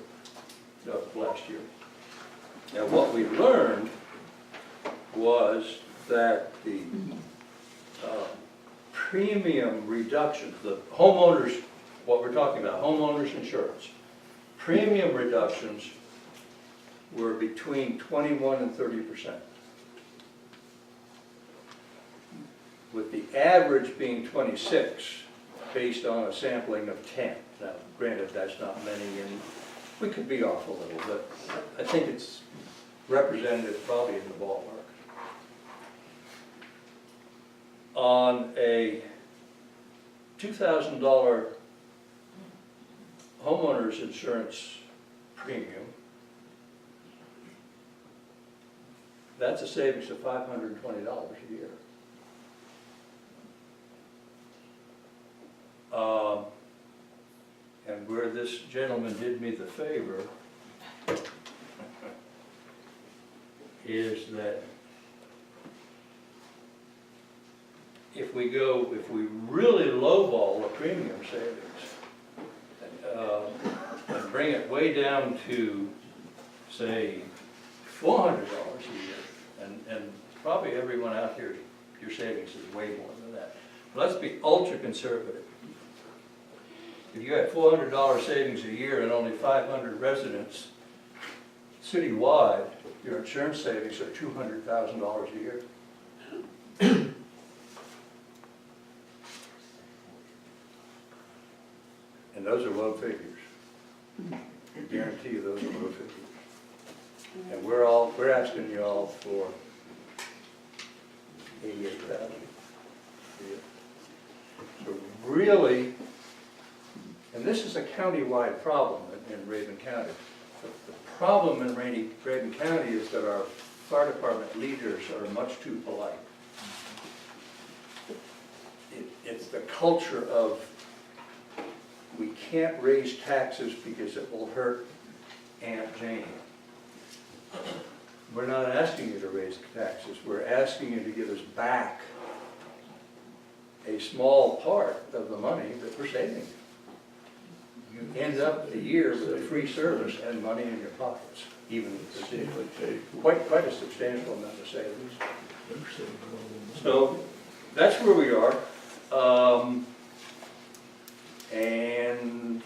of last year. And what we learned was that the premium reduction, the homeowners, what we're talking about, homeowners insurance, premium reductions were between 21 and 30%. With the average being 26, based on a sampling of 10. Now, granted, that's not many, and we could be off a little, but I think it's representative, probably in the ballpark. On a $2,000 homeowner's insurance premium, that's a savings of $520 a year. And where this gentleman did me the favor is that if we really lowball the premium savings and bring it way down to, say, $400 a year, and probably everyone out here, your savings is way more than that. Let's be ultra conservative. if you had $400 savings a year and only 500 residents citywide, your insurance savings are $200,000 a year. And those are low figures. I guarantee you those are low figures. And we're asking you all for 88,000. So really, and this is a county-wide problem in Raven County. The problem in Raven County is that our fire department leaders are much too polite. It's the culture of, we can't raise taxes because it will hurt Aunt Jane. We're not asking you to raise taxes, we're asking you to give us back a small part of the money that we're saving. You end up the year with a free service and money in your pockets, even quite a substantial amount of savings. So that's where we are. And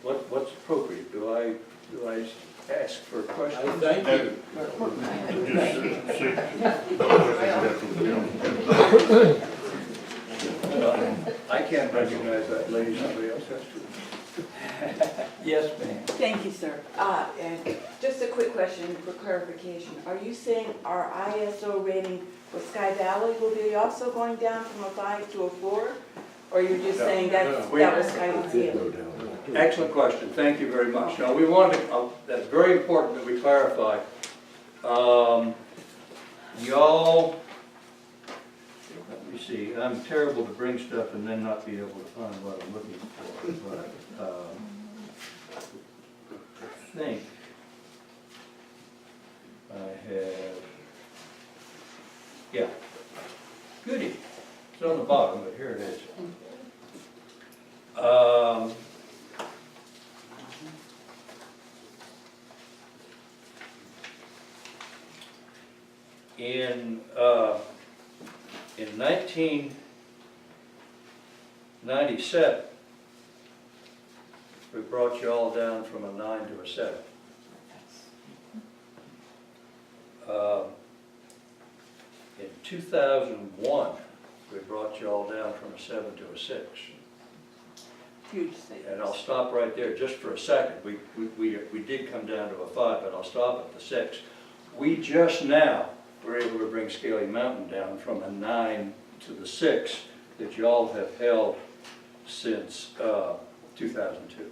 what's appropriate? Do I ask for questions? Thank you. I can't recognize that lady, somebody else has to. Yes, ma'am. Thank you, sir. And just a quick question for clarification. Are you saying our ISO rating for Sky Valley will be also going down from a 5 to a 4? Or you're just saying that was Sky's deal? Excellent question, thank you very much. Now, we wanted, that's very important that we clarify. Y'all, let me see, I'm terrible to bring stuff and then not be able to find what I'm looking for, but, I think I have, yeah, goody, it's on the bottom, but here it is. In 1997, we brought you all down from a 9 to a 7. In 2001, we brought you all down from a 7 to a 6. Huge savings. And I'll stop right there just for a second. We did come down to a 5, but I'll stop at the 6. We just now were able to bring Scaly Mountain down from a 9 to the 6 that y'all have held since 2002.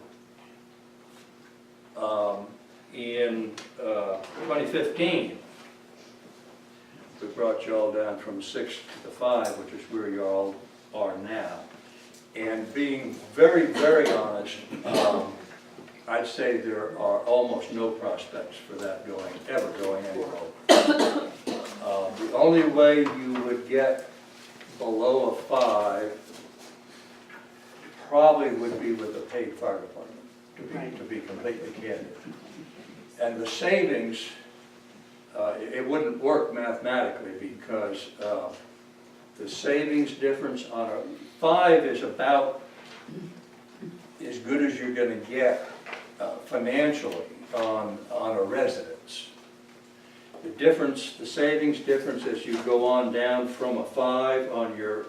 In 2015, we brought y'all down from 6 to the 5, which is where y'all are now. And being very, very honest, I'd say there are almost no prospects for that ever going anywhere. The only way you would get below a 5 probably would be with a paid fire department, to be completely candid. And the savings, it wouldn't work mathematically because the savings difference on a 5 is about as good as you're going to get financially on a residence. The difference, the savings difference as you go on down from a 5 on your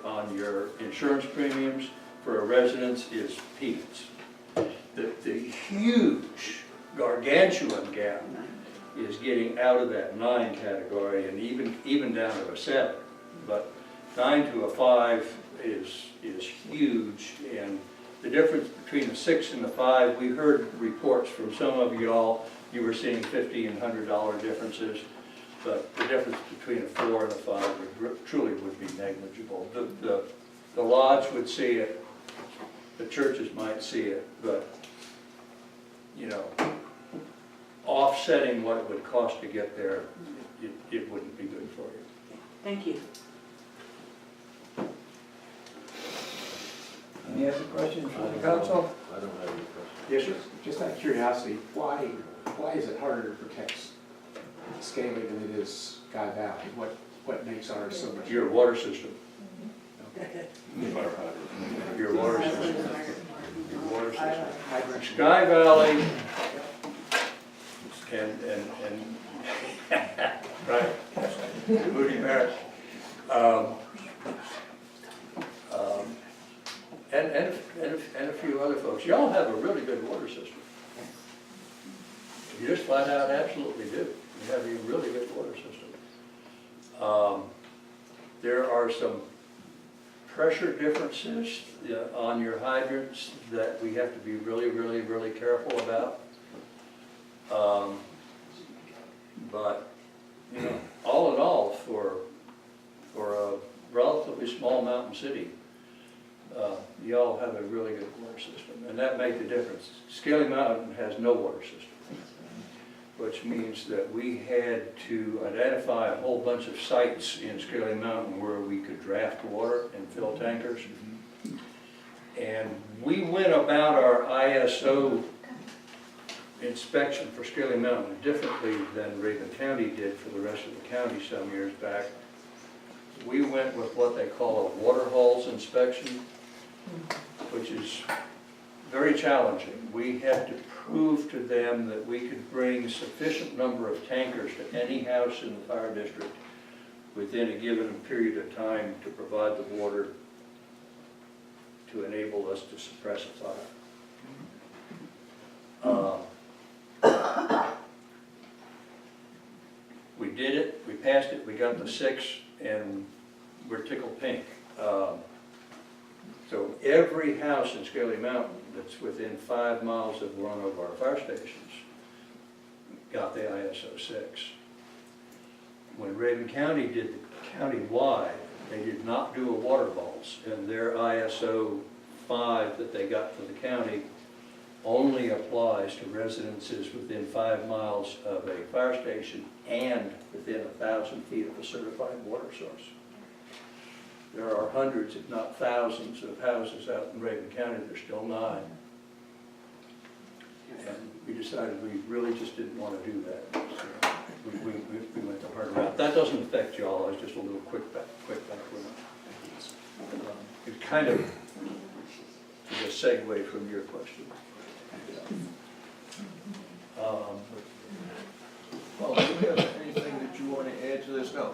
insurance premiums for a residence is peanuts. The huge gargantuan gap is getting out of that 9 category and even down to a 7. But 9 to a 5 is huge, and the difference between the 6 and the 5, we heard reports from some of y'all, you were seeing $50 and $100 differences, but the difference between a 4 and a 5 truly would be negligible. The lodge would see it, the churches might see it, but, you know, offsetting what it would cost to get there, it wouldn't be good for you. Thank you. Any other questions from the council? I don't have any questions. Yes, sir? Just out of curiosity, why is it harder to protect Scaly than it is Sky Valley? What makes ours so much? Your water system. Your water system. water system. Hydrant. Sky Valley right, Moody Merritt, and a few other folks. Y'all have a really good water system. You just flat out absolutely do. You have a really good water system. There are some pressure differences on your hydrants that we have to be really, really, really careful about. But, you know, all in all, for a relatively small mountain city, y'all have a really good water system, and that makes the difference. Scaly Mountain has no water system, which means that we had to identify a whole bunch of sites in Scaly Mountain where we could draft water and fill tankers. And we went about our ISO inspection for Scaly Mountain differently than Raven County did for the rest of the county some years back. We went with what they call a water hauls inspection, which is very challenging. We had to prove to them that we could bring sufficient number of tankers to any house in the fire district within a given period of time to provide the water to enable us to suppress a fire. We did it, we passed it, we got the 6, and we're tickled pink. So every house in Scaly Mountain that's within 5 miles of one of our fire stations got the ISO 6. When Raven County did the county-wide, they did not do a water vaults, and their ISO 5 that they got for the county only applies to residences within 5 miles of a fire station and within 1,000 feet of a certified water source. There are hundreds, if not thousands, of houses out in Raven County. There's still 9. And we decided we really just didn't want to do that. So we went the hard route. That doesn't affect y'all. It's just a little quick background. It kind of is a segue from your question. Paul, do you have anything that you want to add to this? No,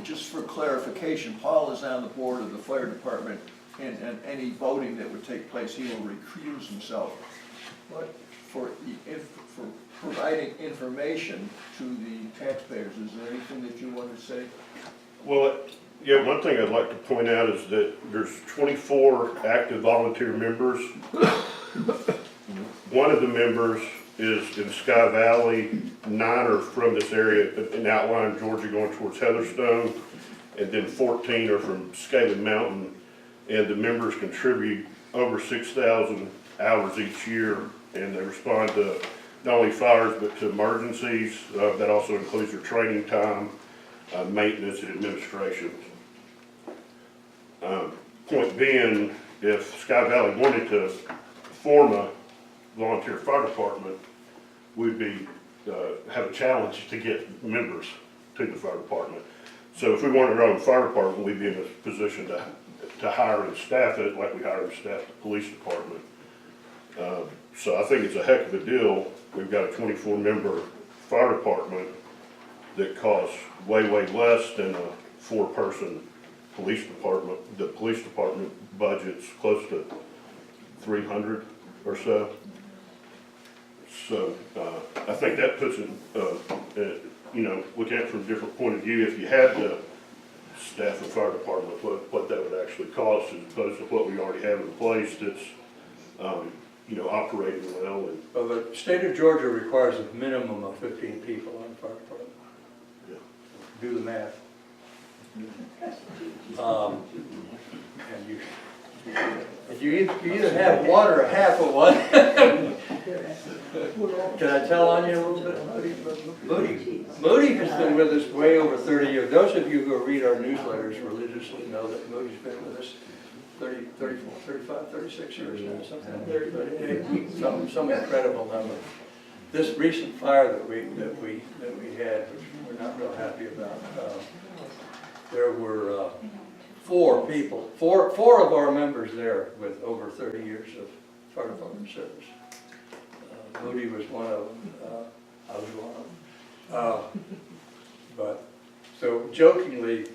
just for clarification, Paul is on the board of the fire department, and any voting that would take place, he will recuse himself. But for providing information to the taxpayers, is there anything that you want to say? Well, yeah, one thing I'd like to point out is that there's 24 active volunteer members. One of the members is in Sky Valley, 9 are from this area in Outline, Georgia, going towards Heatherstone, and then 14 are from Scaly Mountain, and the members contribute over 6,000 hours each year, and they respond to not only fires, but to emergencies. That also includes their training time, maintenance, and administration. Point being, if Sky Valley wanted to form a volunteer fire department, we'd be have a challenge to get members to the fire department. So if we wanted our own fire department, we'd be in a position to hire and staff it like we hire and staff the police department. So I think it's a heck of a deal. We've got a 24-member fire department that costs way less than a 4-person police department. The police department budget's close to 300 or so. So I think that puts it, you know, looking at it from a different point of view, if you had to staff a fire department, what that would actually cost as opposed to what we already have in place that's, you know, operating well. And Well, the state of Georgia requires a minimum of 15 people on the fire department. yeah. Do the math. And you either have one or half of one. Can I tell on you a little bit? Moody has been with us way over 30 years. Those of you who read our newsletters religiously know that Moody's been with us 30, 34, 35, 36 years now, something, some incredible number. This recent fire that we had, which we're not real happy about, there were 4 people, four of our members there with over 30 years of fire department service. Moody was one of them, I was one of them. But, so jokingly,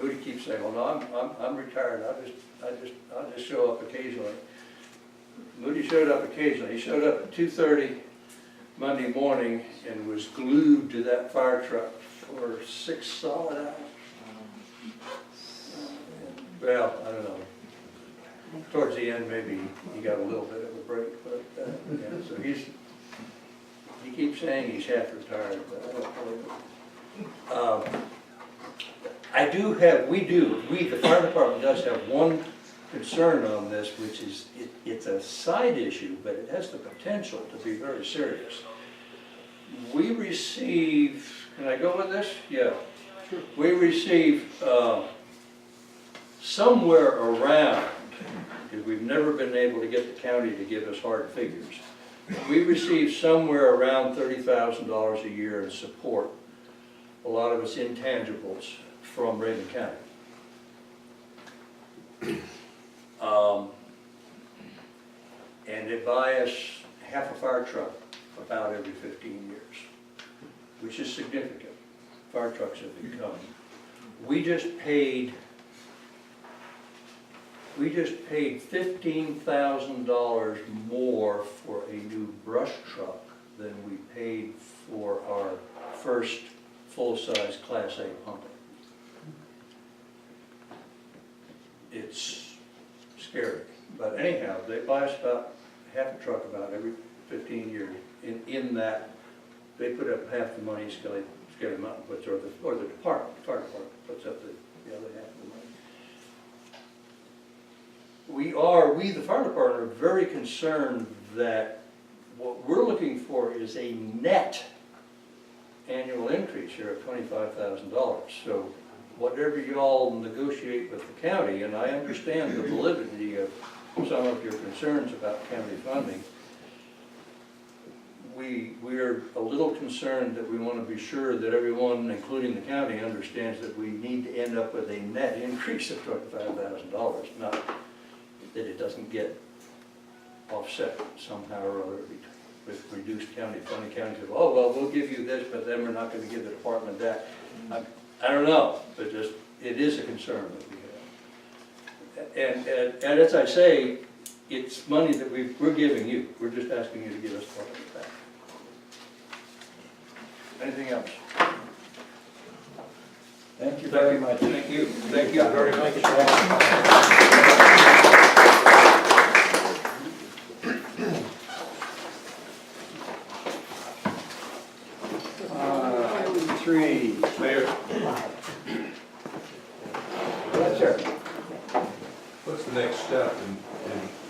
Moody keeps saying, well, no, I'm retired, I'll just show up occasionally. Moody showed up occasionally. He showed up at 2:30 Monday morning and was glued to that fire truck for 6 solid hours. Well, I don't know. Towards the end, maybe he got a little bit of a break, but, yeah, so he keeps saying he's half retired, but I don't believe it. The fire department does have one concern on this, which is, it's a side issue, but it has the potential to be very serious. We receive, can I go with this? Yeah. Sure. We receive somewhere around, because we've never been able to get the county to give us hard figures, we receive somewhere around $30,000 a year in support, a lot of it's intangibles, from Raven County. And they buy us half a fire truck about every 15 years, which is significant. Fire trucks have become. We just paid $15,000 more for a new brush truck than we paid for our first full-size Class A pumper. It's scary, but anyhow, they buy us about half a truck about every 15 years. In that, they put up half the money Skelly Mountain puts, or the fire department puts up the other half of the money. We the fire department are very concerned that what we're looking for is a net annual increase here of $25,000. So whatever y'all negotiate with the county, and I understand the validity of some of your concerns about county funding, we're a little concerned that we want to be sure that everyone, including the county, understands that we need to end up with a net increase of $25,000, not that it doesn't get offset somehow or other with reduced county funding. County says, oh, well, we'll give you this, but then we're not going to give the department that. I don't know, but just, it is a concern that we have. And as I say, it's money that we're giving you. We're just asking you to give us part of it back. Anything else? Thank you very much. Thank you. Thank you very much. Three. Mayor, Yes, sir. what's the next step? And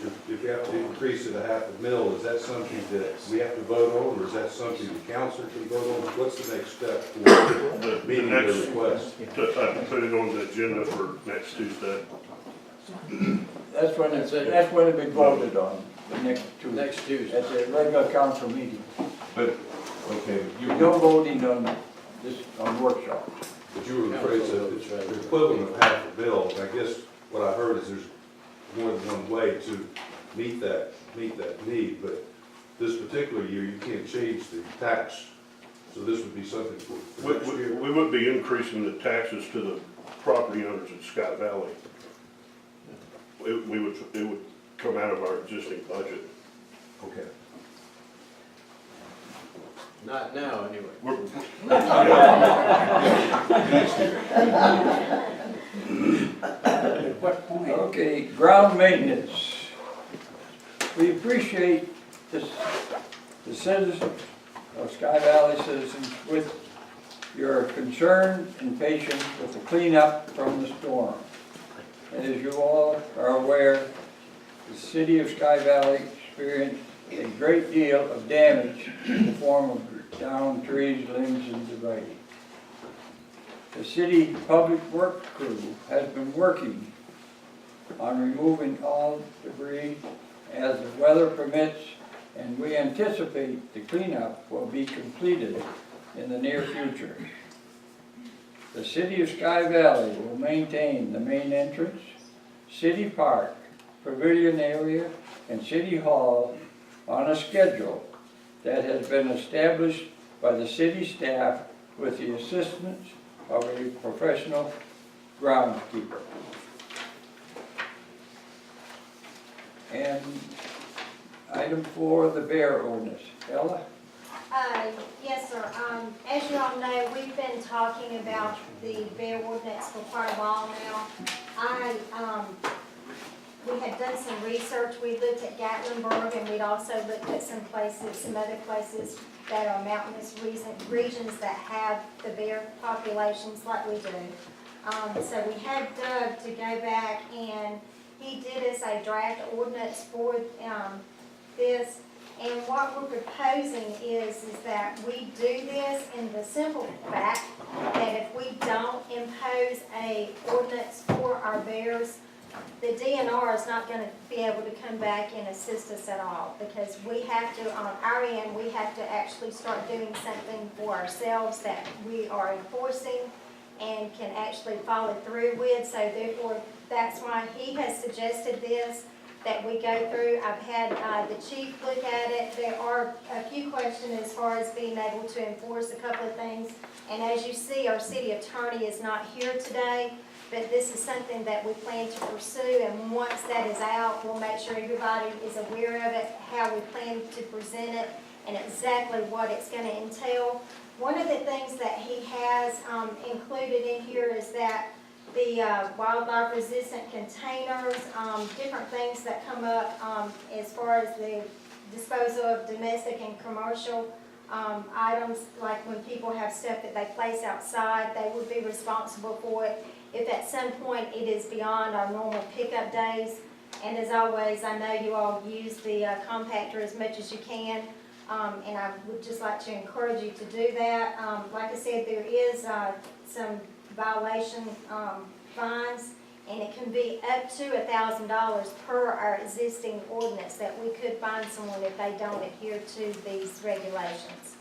if you have to increase it $0.5 is that something that we have to vote on, or is that something the council can vote on? What's the next step for meeting the request? I can put it on the agenda for next Tuesday. That's when it'll be voted on, the next Tuesday. At the regular council meeting. But, okay, No voting on this, on workshop. but you were afraid that it's the equivalent of $0.5. And I guess what I heard is there's more than one way to meet that need, but this particular year, you can't change the tax. So this would be something for next year. We would be increasing the taxes to the property owners in Scott Valley. It would come out of our existing budget. Okay. Not now, anyway. At what point? Okay, ground maintenance. We appreciate the citizens of Sky Valley citizens with your concern and patience with the cleanup from the storm. And as you all are aware, the city of Sky Valley experienced a great deal of damage in the form of downed trees, limbs, and debris. The city public works crew has been working on removing all debris as the weather permits, and we anticipate the cleanup will be completed in the near future. The city of Sky Valley will maintain the main entrance, city park, pavilion area, and City Hall on a schedule that has been established by the city staff with the assistance of a professional groundskeeper. And item 4, the bear ordinance. Ella? Yes, sir. As you all know, we've been talking about the bear ordinance for quite a while now. We had done some research. We looked at Gatlinburg, and we'd also looked at some other places that are mountainous regions that have the bear populations like we do. So we had Doug to go back, and he did us a draft ordinance for this. And what we're proposing is that we do this in the simple fact that if we don't impose a ordinance for our bears, the DNR is not gonna be able to come back and assist us at all, because we have to, on our end, we have to actually start doing something for ourselves that we are enforcing and can actually follow through with. So therefore, that's why he has suggested this, that we go through. I've had the chief look at it. There are a few questions as far as being able to enforce a couple of things. And as you see, our city attorney is not here today, but this is something that we plan to pursue. And once that is out, we'll make sure everybody is aware of it, how we plan to present it, and exactly what it's going to entail. One of the things that he has included in here is that the wildlife resistant containers, different things that come up as far as the disposal of domestic and commercial items, like when people have stuff that they place outside, they would be responsible for it. If at some point it is beyond our normal pickup days, and as always, I know you all use the compactor as much as you can, and I would just like to encourage you to do that. Like I said, there is some violation fines, and it can be up to $1,000 per our existing ordinance that we could fine someone if they don't adhere to these regulations.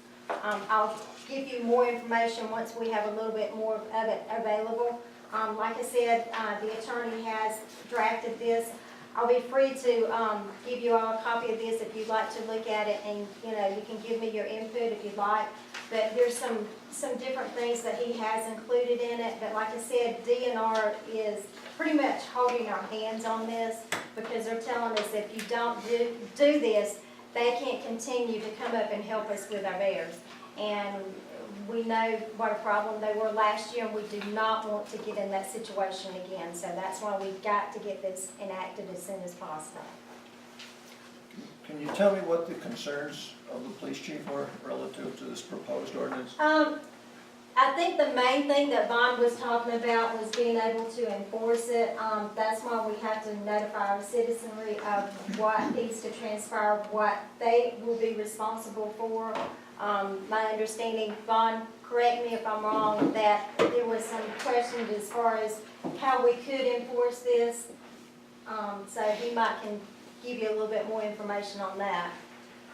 I'll give you more information once we have a little bit more of it available. Like I said, the attorney has drafted this. I'll be free to give you all a copy of this if you'd like to look at it, and you can give me your input if you'd like. But there's some different things that he has included in it. But like I said, DNR is pretty much holding our hands on this, because they're telling us if you don't do this, they can't continue to come up and help us with our bears. And we know what a problem they were last year, and we do not want to get in that situation again. So that's why we've got to get this enacted as soon as possible. Can you tell me what the concerns of the police chief were relative to this proposed ordinance? I think the main thing that Vaughn was talking about was being able to enforce it. That's why we have to notify our citizenry of what needs to transpire, what they will be responsible for. My understanding, Vaughn, correct me if I'm wrong, that there was some questions as far as how we could enforce this. So he might can give you a little bit more information on that.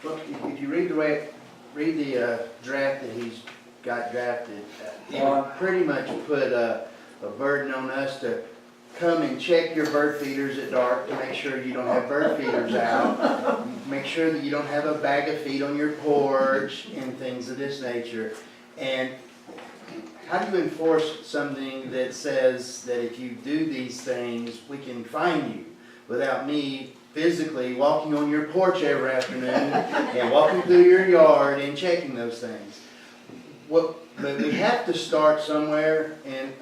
Well, if you read the draft that he's got drafted, he pretty much put a burden on us to come and check your bird feeders at dark to make sure you don't have bird feeders out. Make sure that you don't have a bag of feed on your porch and things of this nature. And how do you enforce something that says that if you do these things, we can fine you without me physically walking on your porch every afternoon and walking through your yard and checking those things? But we have to start somewhere, and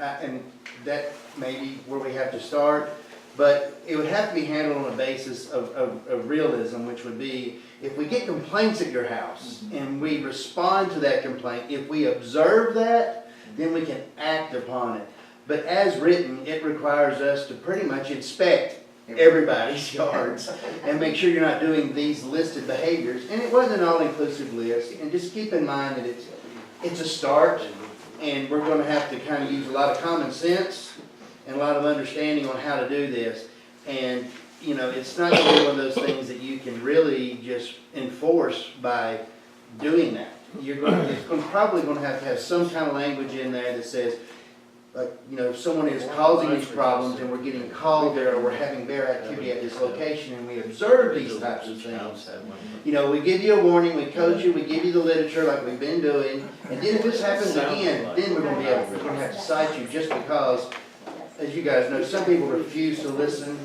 that may be where we have to start, but it would have to be handled on a basis of realism, which would be, if we get complaints at your house and we respond to that complaint, if we observe that, then we can act upon it. But as written, it requires us to pretty much inspect everybody's yards and make sure you're not doing these listed behaviors. And it wasn't an all-inclusive list, and just keep in mind that it's a start, and we're going to have to kind of use a lot of common sense and a lot of understanding on how to do this. And it's not going to be one of those things that you can really just enforce by doing that. It's probably going to have some kind of language in there that says, like, you know, if someone is causing these problems and we're getting called there, or we're having bear activity at this location, and we observe these types of things. You know, we give you a warning, we coach you, we give you the literature like we've been doing, and then if this happens again, then we're gonna have to cite you just because, as you guys know, some people refuse to listen,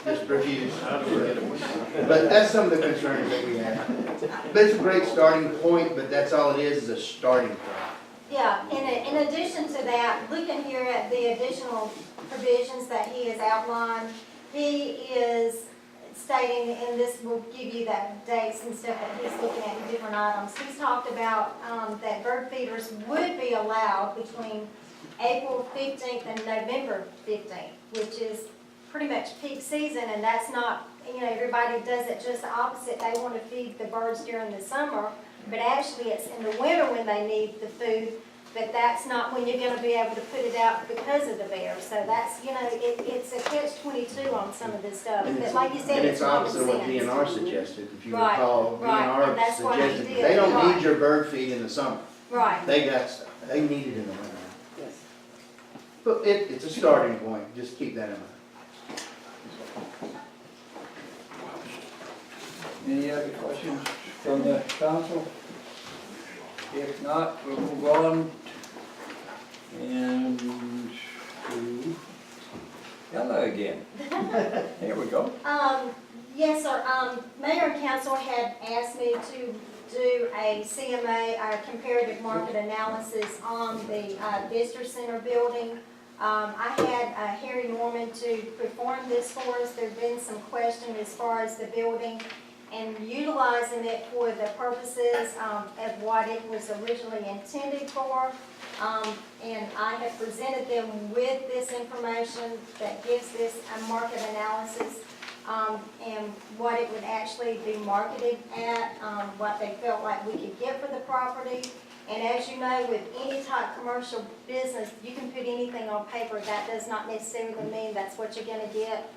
just refuse. But that's some of the concerns that we have. But it's a great starting point, but that's all it is a starting point. Yeah, in addition to that, looking here at the additional provisions that he has outlined, he is stating, and this will give you that dates and stuff that he's looking at in different items. He's talked about that bird feeders would be allowed between April 15th and November 15th, which is pretty much peak season, and that's not, you know, everybody does it just the opposite. They want to feed the birds during the summer, but actually it's in the winter when they need the food, but that's not when you're going to be able to put it out because of the bears. So that's, you know, it's a catch-22 on some of this stuff. But like you said, And it's it's opposite of what common sense. DNR suggested, if you Right, recall. right, and that's what he DNR suggested, did, they don't right. need your bird feed in the summer. Right. They got stuff, they need it in the winter. Yes. But it's a starting point, just keep that in mind. Any other questions from the council? If not, we'll move on and to Ella again. There we go. Yes, sir. Mayor and council had asked me to do a CMA, our comparative market analysis on the Visitor Center building. I had Harry Norman to perform this for us. There've been some question as far as the building and utilizing it for the purposes of what it was originally intended for. And I have presented them with this information that gives this a market analysis and what it would actually be marketed at, what they felt like we could get for the property. And as you know, with any type of commercial business, you can put anything on paper. That does not necessarily mean that's what you're going to get.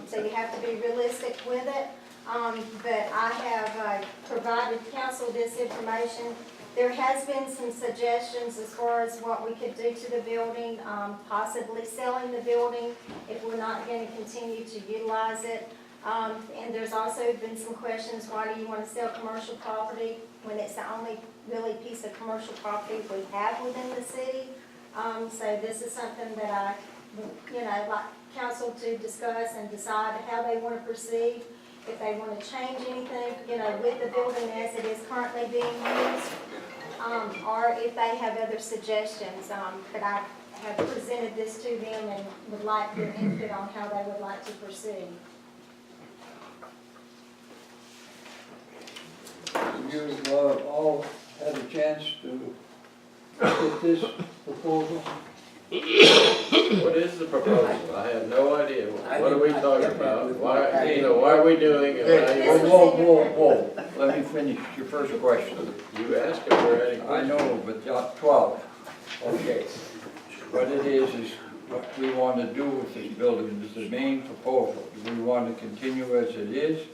So you have to be realistic with it. But I have provided council this information. There has been some suggestions as far as what we could do to the building, possibly selling the building if we're not going to continue to utilize it. And there's also been some questions, why do you want to sell commercial property when it's the only really piece of commercial property we have within the city? So this is something that I, you know, like council to discuss and decide how they want to proceed. If they want to change anything, you know, with the building as it is currently being used, or if they have other suggestions. But I have presented this to them and would like their input on how they would like to proceed. You've all had a chance to look at this proposal? What is the proposal? I have no idea. What are we talking about? Why, you know, why are we doing it? Whoa. Let me finish your first question. You asked if we're any I questions. know, but 12. Okay. What it is what we want to do with this building is the main proposal. Do we want to continue as it is?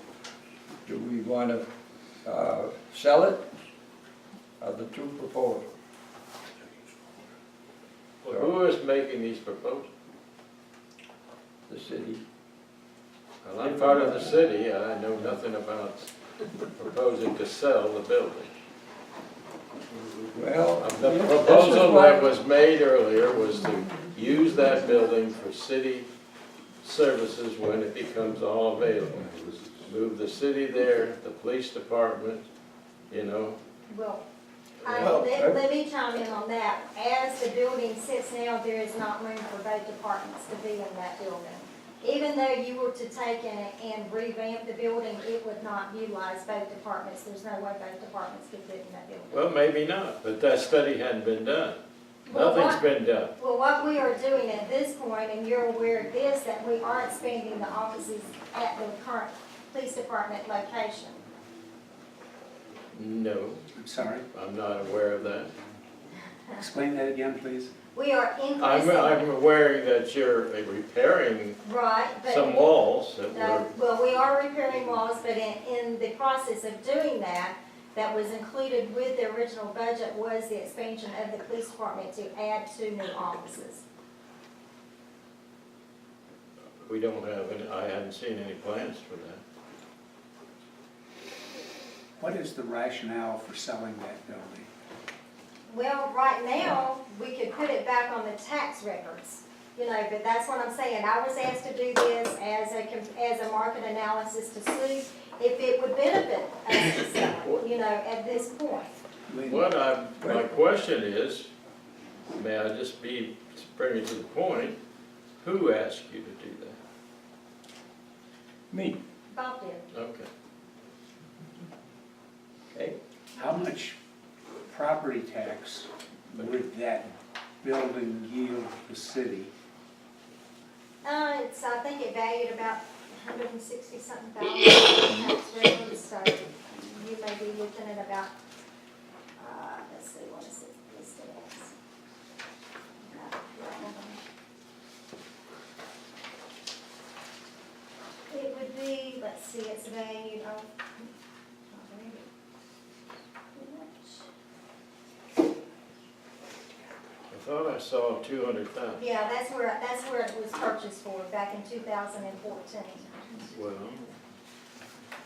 Do we want to sell it? Are the two proposals. Well, who is making these proposals? The city. Well, I'm part of the city, I know nothing about proposing to sell the building. Well, The this is proposal why- that was made earlier was to use that building for city services when it becomes all available. Move the city there, the police department, you know. Well, Well, let me chime in on that. As the building sits now, there is not room for both departments to be in that building. Even though you were to take and revamp the building, it would not utilize both departments. There's no way both departments could fit in that building. Well, maybe not, but that study hadn't been done. Well, Nothing's what- been done. Well, what we are doing at this point, and you're aware of this, that we are expanding the offices at the current police department location. No, I'm sorry, I'm not aware of that. explain that again, please. We are I'm increasing, aware that you're repairing right, but. some walls that No, were, well, we are repairing walls, but in the process of doing that, that was included with the original budget was the expansion of the police department to add 2 new offices. We don't have any, I haven't seen any plans for that. What is the rationale for selling that building? Well, right now, we could put it back on the tax records, you know, but that's what I'm saying. I was asked to do this as a market analysis to see if it would benefit us to sell it, you know, at this point. My question is, may I just bring it to the point, who asked you to do that? Me. Bob did. Okay. Okay. How much property tax would that building yield the city? I think it valued about 160-something thousand tax records, so you may be looking at about, let's see, what is it listed as? It would be, let's see, it's valued of, not very much. I thought I saw 200,000. Yeah, that's where it was purchased for, back in 2014. Well,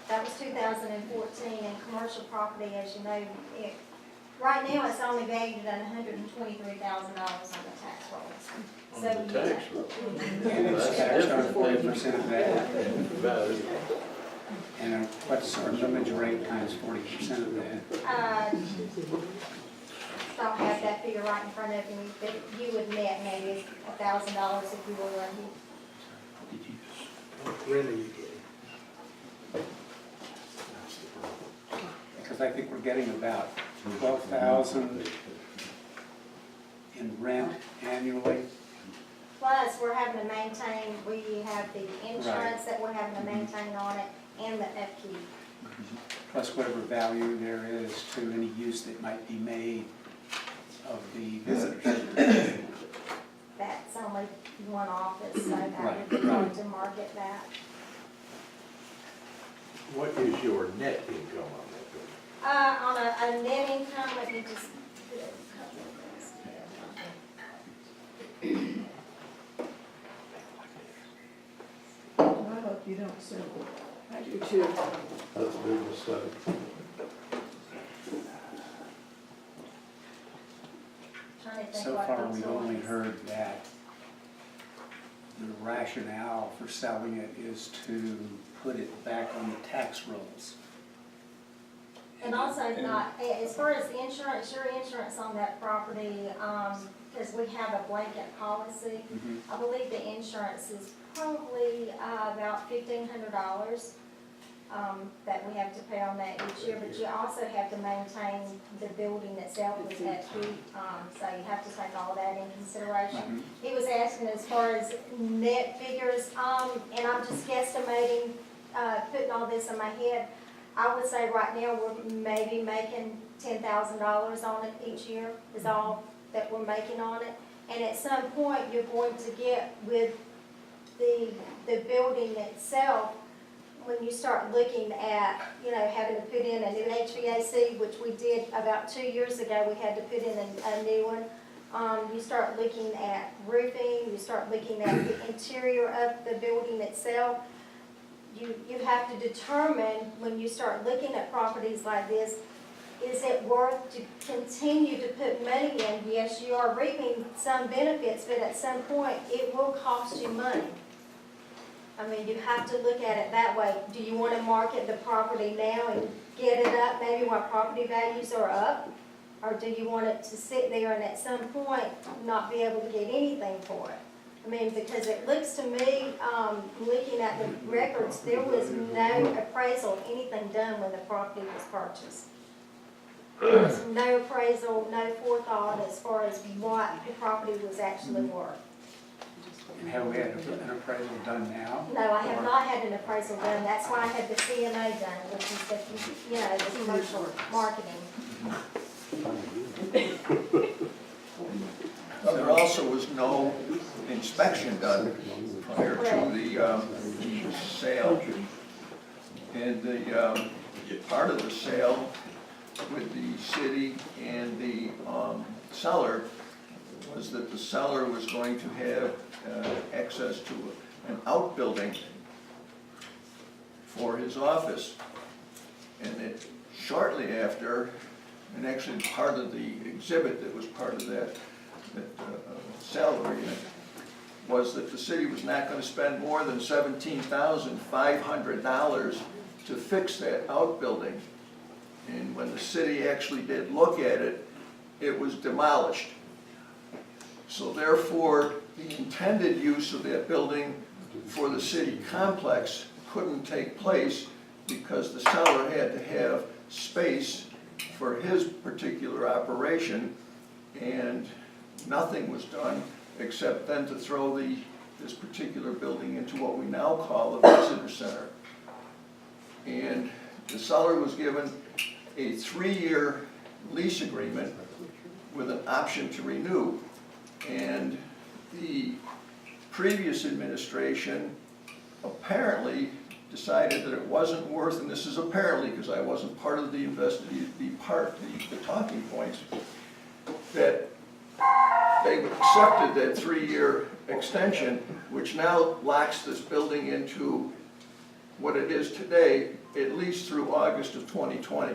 That was 2014, and commercial property, as you know, right now, it's only valued at $123,000 on the tax rolls. on So, the tax roll. And it's That's taxed on different. 40% of that. Value. And what's our millage rate times 40% of that? Don't have that figure right in front of you, but you would net maybe $1,000 if you were lucky. Because I think we're getting about 12,000 in rent annually. Plus, we're having to maintain, we have the insurance that we're having to maintain on it, and the upkeep. Plus whatever value there is to any use that might be made of the visitors center. That's only one office, so that Right, would be hard right. to market that. What is your net income on that building? On a net income, let me just do a couple of things here. I hope you don't sell it. I do too. That's a big mistake. Trying to think So what far, those we've are. only heard that the rationale for selling it is to put it back on the tax rolls. And also not, as far as the insurance, your insurance on that property, because we have a blanket policy, Mhm. I believe the insurance is probably about $1,500 that we have to pay on that each year, but you also have to maintain the building itself with upkeep, so you have to take all that in consideration. He was asking as far as net figures, and I'm just guesstimating, putting all this in my head. I would say right now, we're maybe making $10,000 on it each year, is all that we're making on it. And at some point, you're going to get with the building itself, when you start looking at, you know, having to put in a new HVAC, which we did about 2 years ago, we had to put in a new one. You start looking at roofing, you start looking at the interior of the building itself. You have to determine, when you start looking at properties like this, is it worth to continue to put money in? Yes, you are reaping some benefits, but at some point, it will cost you money. I mean, you have to look at it that way. Do you want to market the property now and get it up, maybe while property values are up? Or do you want it to sit there and at some point not be able to get anything for it? I mean, because it looks to me, looking at the records, there was no appraisal, of anything done when the property was purchased. There was no appraisal, no forethought as far as what the property was actually worth. And have we had an appraisal done now? No, I have not had an appraisal done, that's why I had the CMA done, which is the, you know, the commercial marketing. There also was no inspection done prior to the sale. And the part of the sale with the city and the seller was that the seller was going to have access to an outbuilding for his office. And it, shortly after, and actually part of the exhibit that was part of that sale agreement, was that the city was not going to spend more than $17,500 to fix that outbuilding. And when the city actually did look at it, it was demolished. So therefore, the intended use of that building for the city complex couldn't take place because the seller had to have space for his particular operation, and nothing was done except then to throw this particular building into what we now call the visitor center. And the seller was given a 3-year lease agreement with an option to renew. And the previous administration apparently decided that it wasn't worth, and this is apparently because I wasn't part of the talking points, that they accepted that 3-year extension, which now locks this building into what it is today, at least through August of 2020.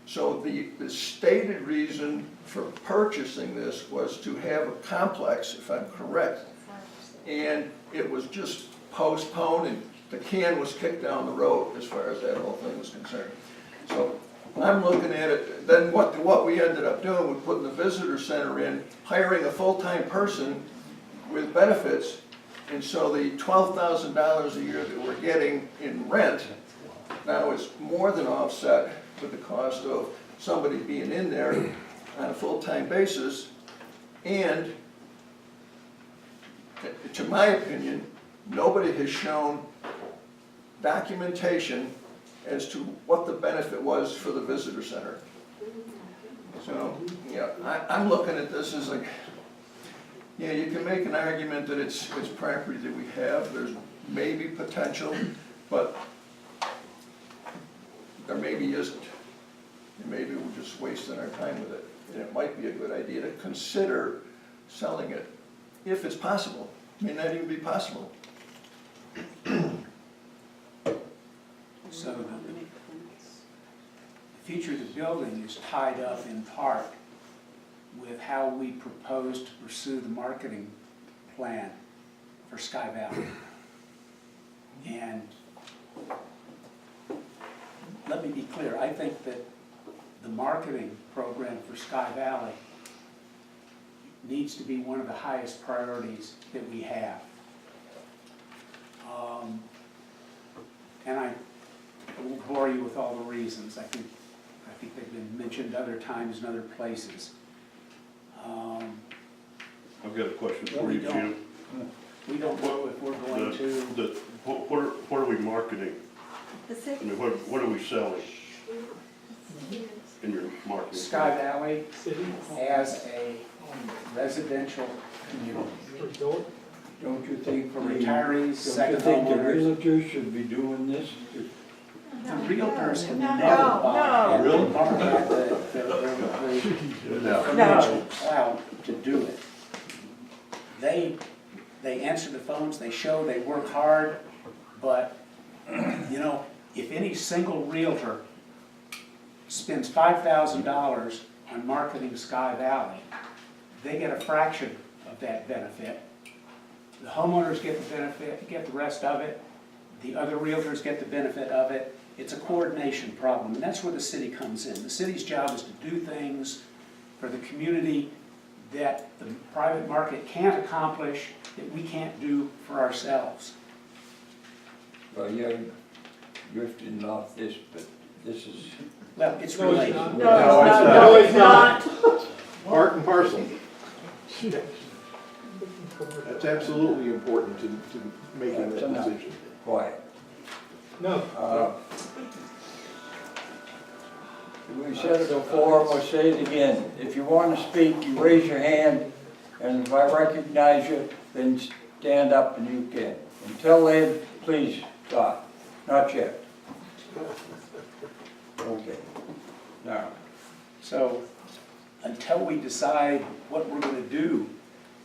So the stated reason for purchasing this was to have a complex, if I'm correct, and it was just postponed and the can was kicked down the road as far as that whole thing was concerned. So I'm looking at it, then what we ended up doing was putting the visitor center in, hiring a full-time person with benefits, and so the $12,000 a year that we're getting in rent now is more than offset with the cost of somebody being in there on a full-time basis. And to my opinion, nobody has shown documentation as to what the benefit was for the visitor center. So, yeah, I'm looking at this as like, yeah, you can make an argument that it's property that we have, there's maybe potential, but there maybe isn't. And maybe we're just wasting our time with it. And it might be a good idea to consider selling it, if it's possible. It may not even be possible. So the future of the building is tied up in part with how we propose to pursue the marketing plan for Sky Valley. And let me be clear, I think that the marketing program for Sky Valley needs to be one of the highest priorities that we have. And I won't bore you with all the reasons. I think they've been mentioned other times in other places. I've got a question Well, for we you, Jim. We don't know if we're going to. What are we marketing? The I city, mean, what are we selling in your marketing? Sky Valley as a residential community Don't you think for the- retirees, Don't you second think the homeowners. realtors should be doing this? The realtors can No, never buy no. it. They don't have the financial clout to do it. They answer the phones, they show, they work hard, but, you know, if any single realtor spends $5,000 on marketing Sky Valley, they get a fraction of that benefit. The homeowners get the benefit, get the rest of it. The other realtors get the benefit of it. It's a coordination problem, and that's where the city comes in. The city's job is to do things for the community that the private market can't accomplish, that we can't do for ourselves. Well, you're drifting off this, but this is. Well, it's related. No, it's not. Part and parcel. That's absolutely important to making that decision. Quiet. No. We said it before, we'll say it again. If you want to speak, you raise your hand, and if I recognize you, then stand up and you can. Until then, please stop. Not yet. Okay. Now, So until we decide what we're gonna do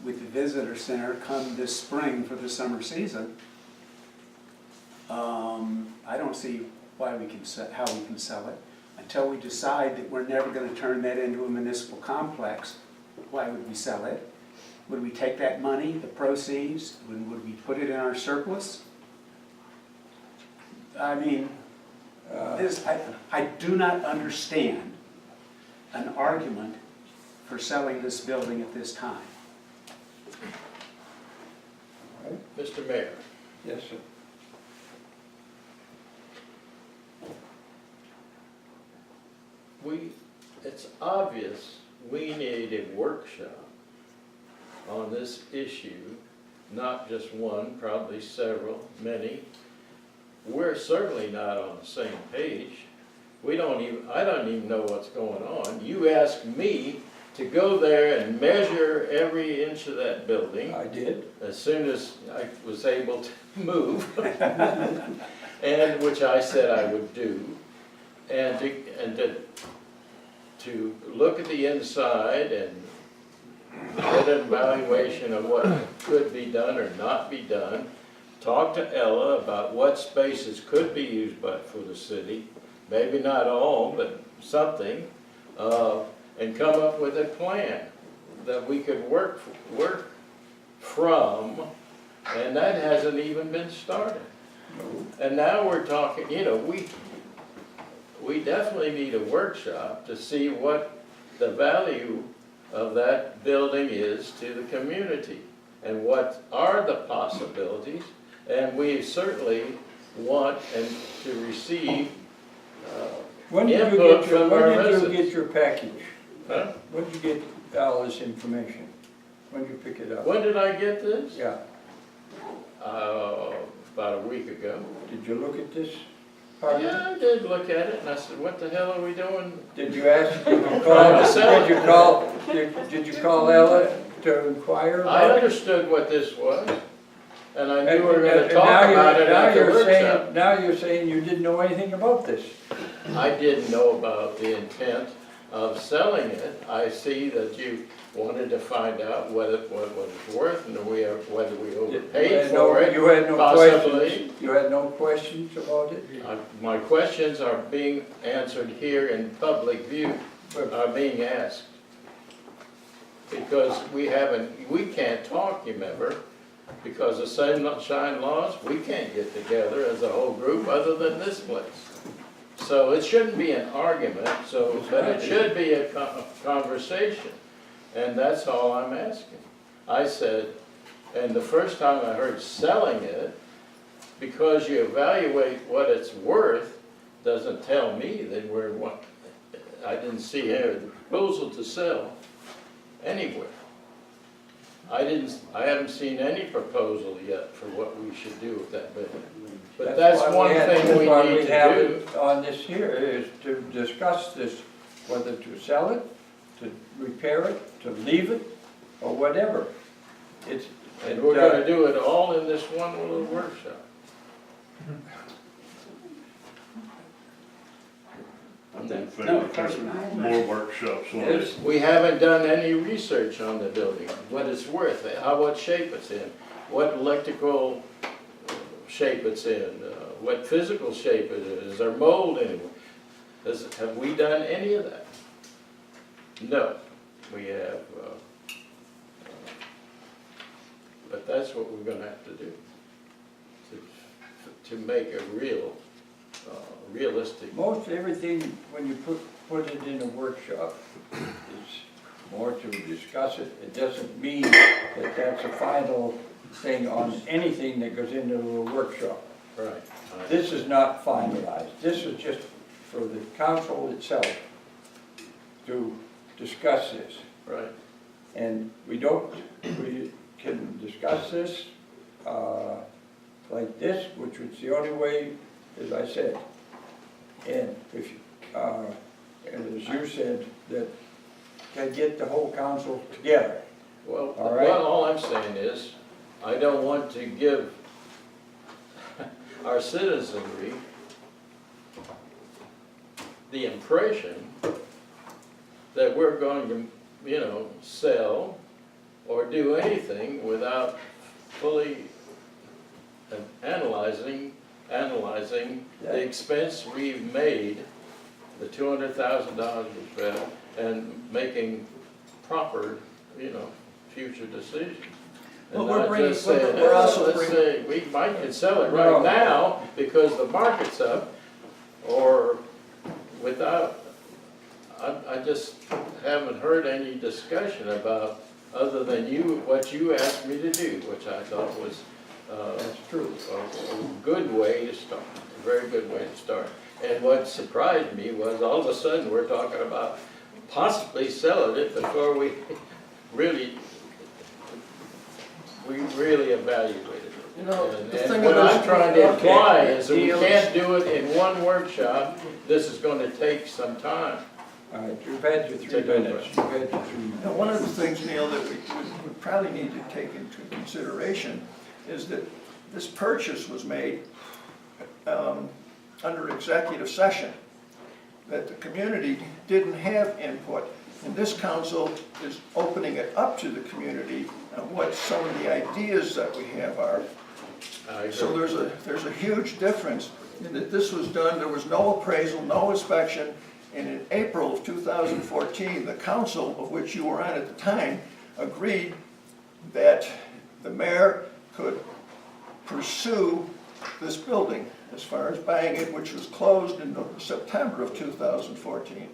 with the visitor center come this spring for the summer season, I don't see why we can, how we can sell it. Until we decide that we're never gonna turn that into a municipal complex, why would we sell it? Would we take that money, the proceeds, would we put it in our surplus? I mean, I do not understand an argument for selling this building at this time. Mr. Mayor, Yes, sir. it's obvious we need a workshop on this issue, not just one, probably several, many. We're certainly not on the same page. I don't even know what's going on. You asked me to go there and measure every inch of that building I did. as soon as I was able to move, and which I said I would do, and to look at the inside and get an evaluation of what could be done or not be done, talk to Ella about what spaces could be used for the city, maybe not all, but something, and come up with a plan that we could work from, and that hasn't even been started. And now we're talking, you know, we definitely need a workshop to see what the value of that building is to the community and what are the possibilities. And we certainly want to receive When did input from our you residents. get your package? Huh? When did you get all this information? When did you pick it up? When did I get this? Yeah. About a week ago. Did you look at this part of it? Yeah, I did look at it, and I said, what the hell are we doing? Did you ask, Trying to sell it. did you call Ella to inquire I about it? understood what this was, and I knew And- we were gonna and talk now about you're- it now at the you're workshop. saying- Now you're saying you didn't know anything about this. I didn't know about the intent of selling it. I see that you wanted to find out what it was worth and whether we overpaid for it. You had no possibly. questions? You had no questions about it? My questions are being answered here in public view, are being asked. Because we can't talk, you remember, because of sunshine laws, we can't get together as a whole group other than this place. So it shouldn't be an argument, but it should be a conversation. And that's all I'm asking. I said, and the first time I heard selling it, because you evaluate what it's worth, doesn't tell me that I didn't see a proposal to sell anywhere. I haven't seen any proposal yet for what we should do with that building. But that's why one thing we need to have do. it on this here, is to discuss this, whether to sell it, to repair it, to leave it, or whatever. And we're gonna do it all in this one little workshop. I'm in favor No, of of course having not. more workshops on it. We haven't done any research on the building, what it's worth, what shape it's in, what electrical shape it's in, what physical shape it is there mold anywhere? Have we done any of that? No, we have, but that's what we're gonna have to do, to make a realistic. Most everything, when you put it in a workshop, it's more to discuss it. It doesn't mean that that's a final thing on anything that goes into a workshop. Right. This is not finalized. This is just for the council itself to discuss this. Right. And we can discuss this like this, which was the only way, as I said. And if, and as you said, that can get the whole council together. Well, All right. all I'm saying is, I don't want to give our citizenry the impression that we're going to, you know, sell or do anything without fully analyzing the expense we've made, the $200,000 we spent, and making proper, you know, future decisions. And Well, we're not bringing- just saying, we're also let's bringing- say, we might could sell it right now because the market's up, or without, I just haven't heard any discussion about, other than what you asked me to do, which I thought was, That's true. a good way to start, a very good way to start. And what surprised me was all of a sudden, we're talking about possibly selling it before we really evaluated it. You know, And the thing and what about- I'm trying to imply Okay. is that we can't do it in one workshop, this is gonna take some time. All right, you've had your 3 minutes. You've had your 3 minutes. Now, one of the things, Neil, that we probably need to take into consideration is that this purchase was made under executive session, that the community didn't have input. And this council is opening it up to the community on what some of the ideas that we have are. I So agree. there's a huge difference in that this was done, there was no appraisal, no inspection, and in April of 2014, the council, of which you were on at the time, agreed that the mayor could pursue this building as far as buying it, which was closed in September of 2014.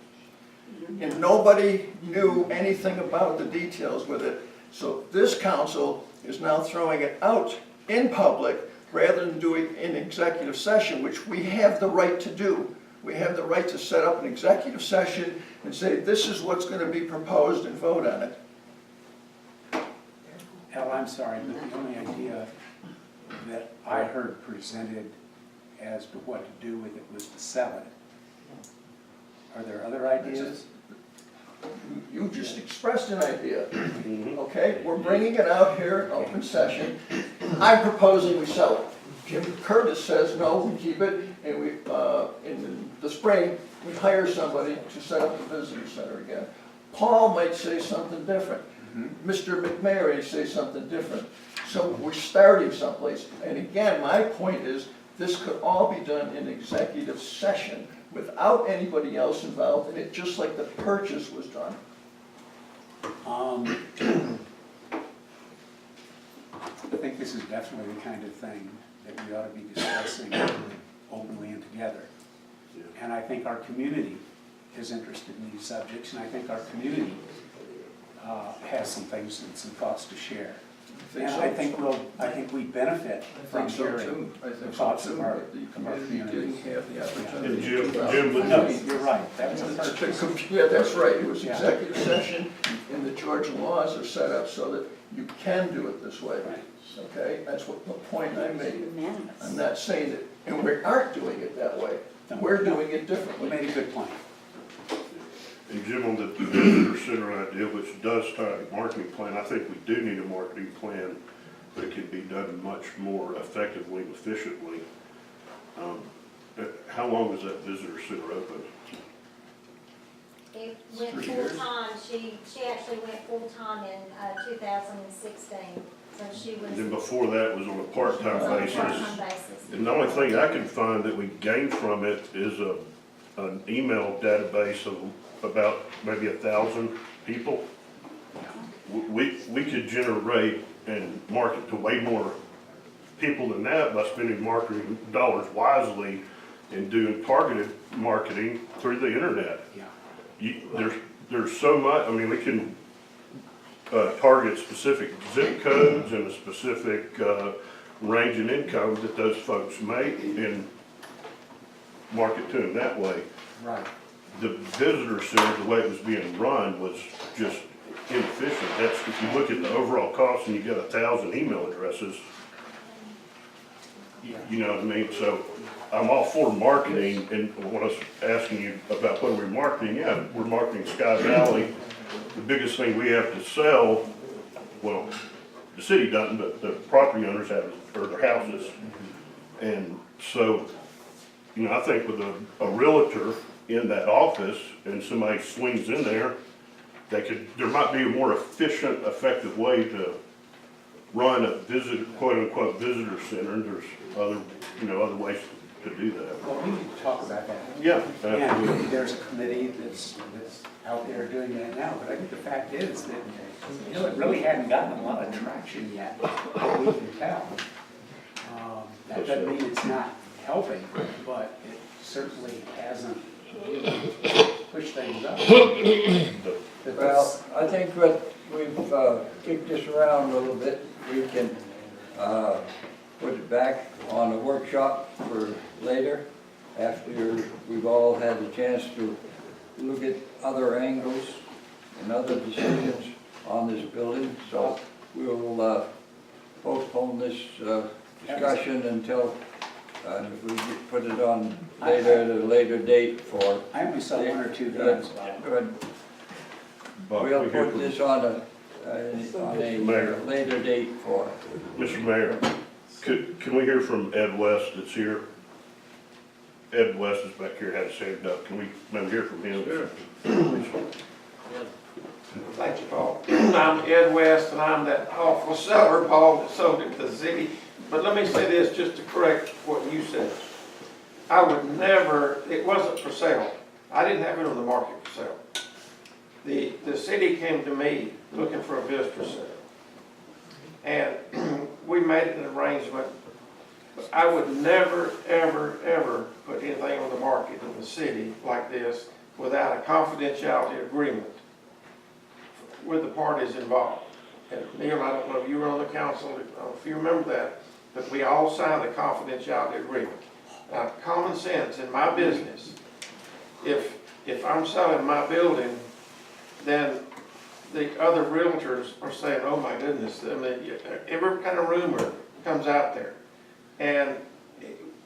And nobody knew anything about the details with it. So this council is now throwing it out in public rather than doing it in executive session, which we have the right to do. We have the right to set up an executive session and say, this is what's going to be proposed, and vote on it. Al, I'm sorry, but the only idea that I heard presented as to what to do with it was to sell it. Are there other ideas? You just expressed an idea, okay? We're bringing it out here in open session. I'm proposing we sell it. Jim Curtis says, no, we keep it, and we, in the spring, we hire somebody to set up the visitor center again. Paul might say something different. Mr. McMary say something different. So we're starting someplace. And again, my point is, this could all be done in executive session without anybody else involved in it, just like the purchase was done. I think this is definitely the kind of thing that we ought to be discussing openly and together. And I think our community is interested in these subjects, and I think our community has some things and some thoughts to share. And I think we benefit from hearing the thoughts of our The community didn't have the opportunity. And Jim was- No, you're right, that was a purchase. Yeah, that's right, it was Yeah. executive session, and the Georgia laws are set up so that you can do it this way. Okay, that's what the point I made. I'm not saying that, and we aren't doing it that way. We're doing it We differently. made a good point. And Jim, on the visitor center idea, which does tie to marketing plan, I think we do need a marketing plan, but it can be done much more effectively and efficiently. How long is that visitor center open? It went 3 years. full-time, she actually went full-time in 2016, so she was. And then before that was on a part-time on a basis. part-time basis. And the only thing I can find that we gained from it is an email database of about maybe 1,000 people. We could generate and market to way more people than that by spending marketing dollars wisely and doing targeted marketing through the internet. Yeah. There's so much, I mean, we can target specific zip codes and a specific range in income that those folks make and market to them that way. Right. The visitor center, the way it was being run, was just inefficient. That's, if you look at the overall cost and you get 1,000 email addresses, you know what I mean? So I'm all for marketing, and when I was asking you about what we're marketing, yeah, we're marketing Sky Valley. The biggest thing we have to sell, well, the city doesn't, but the property owners have, or their houses. And so, you know, I think with a realtor in that office and somebody swings in there there might be a more efficient, effective way to run a quote-unquote visitor center. There's other ways to do that. Well, we need to talk about that. Yeah, absolutely. And there's a committee that's out there doing that now, but I think the fact is that, it really hadn't gotten a lot of traction yet, that we can tell. That doesn't mean it's not helping, but it certainly hasn't pushed things up. Well, I think that we've kicked this around a little bit. We can put it back on a workshop for later, after we've all had a chance to look at other angles and other decisions on this building. So we'll postpone this discussion until we put it on later, at a later date for. I only saw one or two things about it. Good. Bob, We'll we hear put from- this on a Mayor. later date for. Mr. Mayor, can we hear from Ed West that's here? Ed West is back here, had his hand up. Can we maybe hear from him? Sure. Thank you, Paul. I'm Ed West, and I'm that awful seller, Paul, that sold it to the city. But let me say this, just to correct what you said. I would never, it wasn't for sale. I didn't have it on the market for sale. The city came to me looking for a visitor center. And we made an arrangement. But I would never, ever, ever put anything on the market in the city like this without a confidentiality agreement with the parties involved. And Neil, I don't know if you were on the council, I don't know if you remember that, but we all signed a confidentiality agreement. Now, common sense in my business, if I'm selling my building, then the other realtors are saying, oh my goodness, I mean, every kind of rumor comes out there. And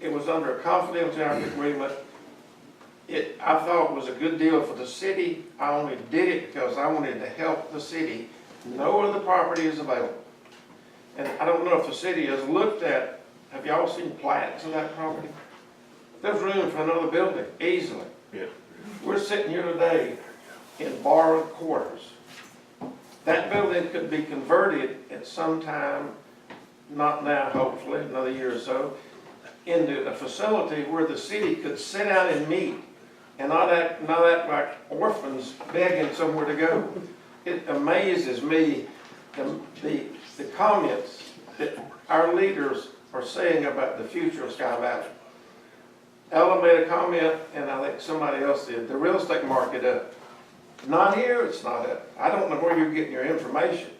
it was under a confidentiality agreement. I thought it was a good deal for the city. I only did it because I wanted to help the city. No other property is available. And I don't know if the city has looked at, have y'all seen plats of that property? There's room for another building, easily. Yeah. We're sitting here today in borrowed quarters. That building could be converted at some time, not now, hopefully, another year or so, into a facility where the city could sit down and meet and not act like orphans begging somewhere to go. It amazes me the comments that our leaders are saying about the future of Sky Valley. Ella made a comment, and I think somebody else did, the real estate market up. Not here, it's not up. I don't know where you're getting your information.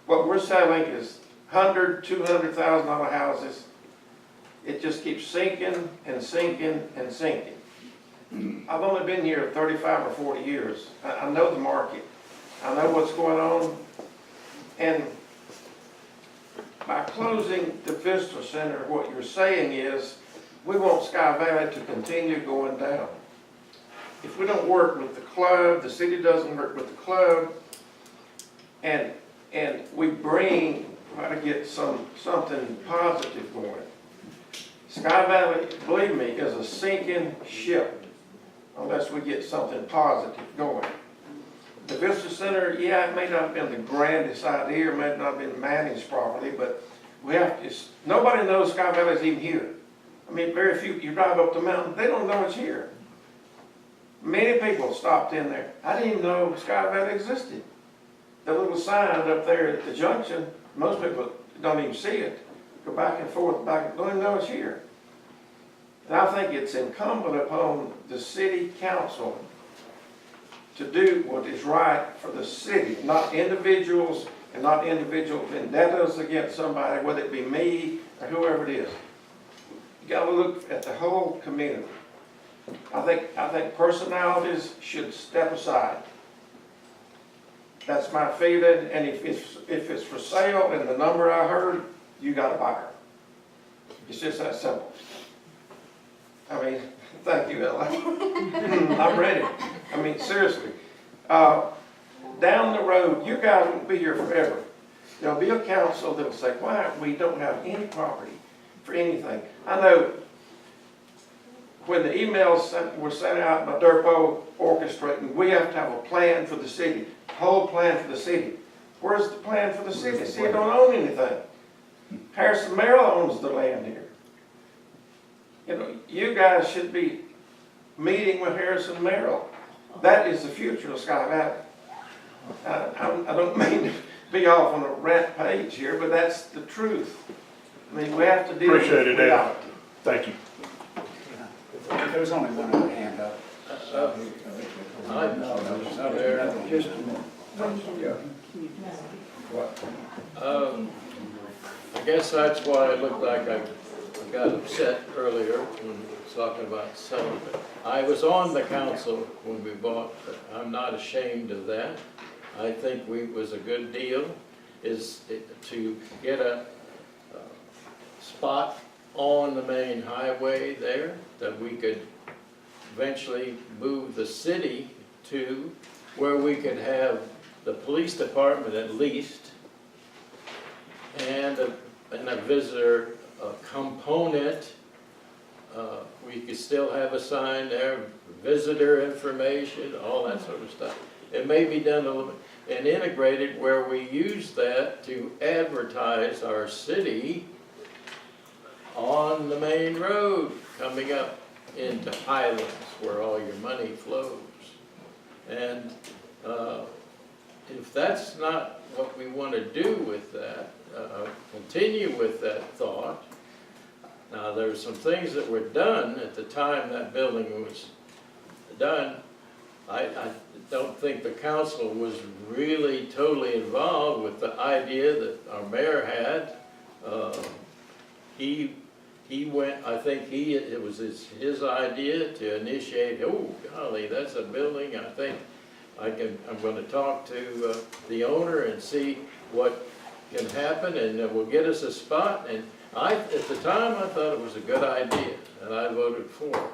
What we're selling is $100,000, $200,000 houses. It just keeps sinking and sinking and sinking. I've only been here 35 or 40 years. I know the market. I know what's going on. And by closing the visitor center, what you're saying is we want Sky Valley to continue going down. If we don't work with the club, the city doesn't work with the club, and we try to get something positive going. Sky Valley, believe me, is a sinking ship unless we get something positive going. The Visitor Center, yeah, it may not have been the grandest idea, it may not have been managed properly, but we have to, nobody knows Sky Valley's even here. I mean, very few, you drive up the mountain, they don't know it's here. Many people stopped in there. I didn't even know Sky Valley existed. The little sign up there at the junction, most people don't even see it. Go back and forth, don't even know it's here. And I think it's incumbent upon the city council to do what is right for the city, not individuals and not individual vendettas against somebody, whether it be me or whoever it is. You gotta look at the whole community. I think personalities should step aside. That's my feeling, and if it's for sale and the number I heard, you got a buyer. It's just that simple. I mean, thank you, Ella. I'm ready. I mean, seriously. Down the road, you guys won't be here forever. There'll be a council that'll say, why we don't have any property for anything. I know when the emails were sent out by Durpo orchestrating, we have to have a plan for the city, whole plan for the city. Where's the plan for the city? The city don't own anything. Harrison Merrill owns the land here. You know, you guys should be meeting with Harrison Merrill. That is the future of Sky Valley. I don't mean to be off on a rant page here, but that's the truth. I mean, we have to deal with Appreciate it, Ed. reality. Thank you. There's only one other hand up. Just a minute. Yeah. What? I guess that's why it looked like I got upset earlier when we was talking about selling it. I was on the council when we bought, but I'm not ashamed of that. I think it was a good deal, to get a spot on the main highway there that we could eventually move the city to, where we could have the police department at least, and a visitor component. We could still have a sign there, visitor information, all that sort of stuff. It may be done a little bit, and integrated where we use that to advertise our city on the main road coming up into Highlands where all your money flows. And if that's not what we want to do with that, continue with that thought. Now, there's some things that were done at the time that building was done. I don't think the council was really totally involved with the idea that our mayor had. He went, I think it was his idea to initiate, oh golly, that's a building, I think I'm going to talk to the owner and see what can happen, and will get us a spot. And at the time, I thought it was a good idea, and I voted for it.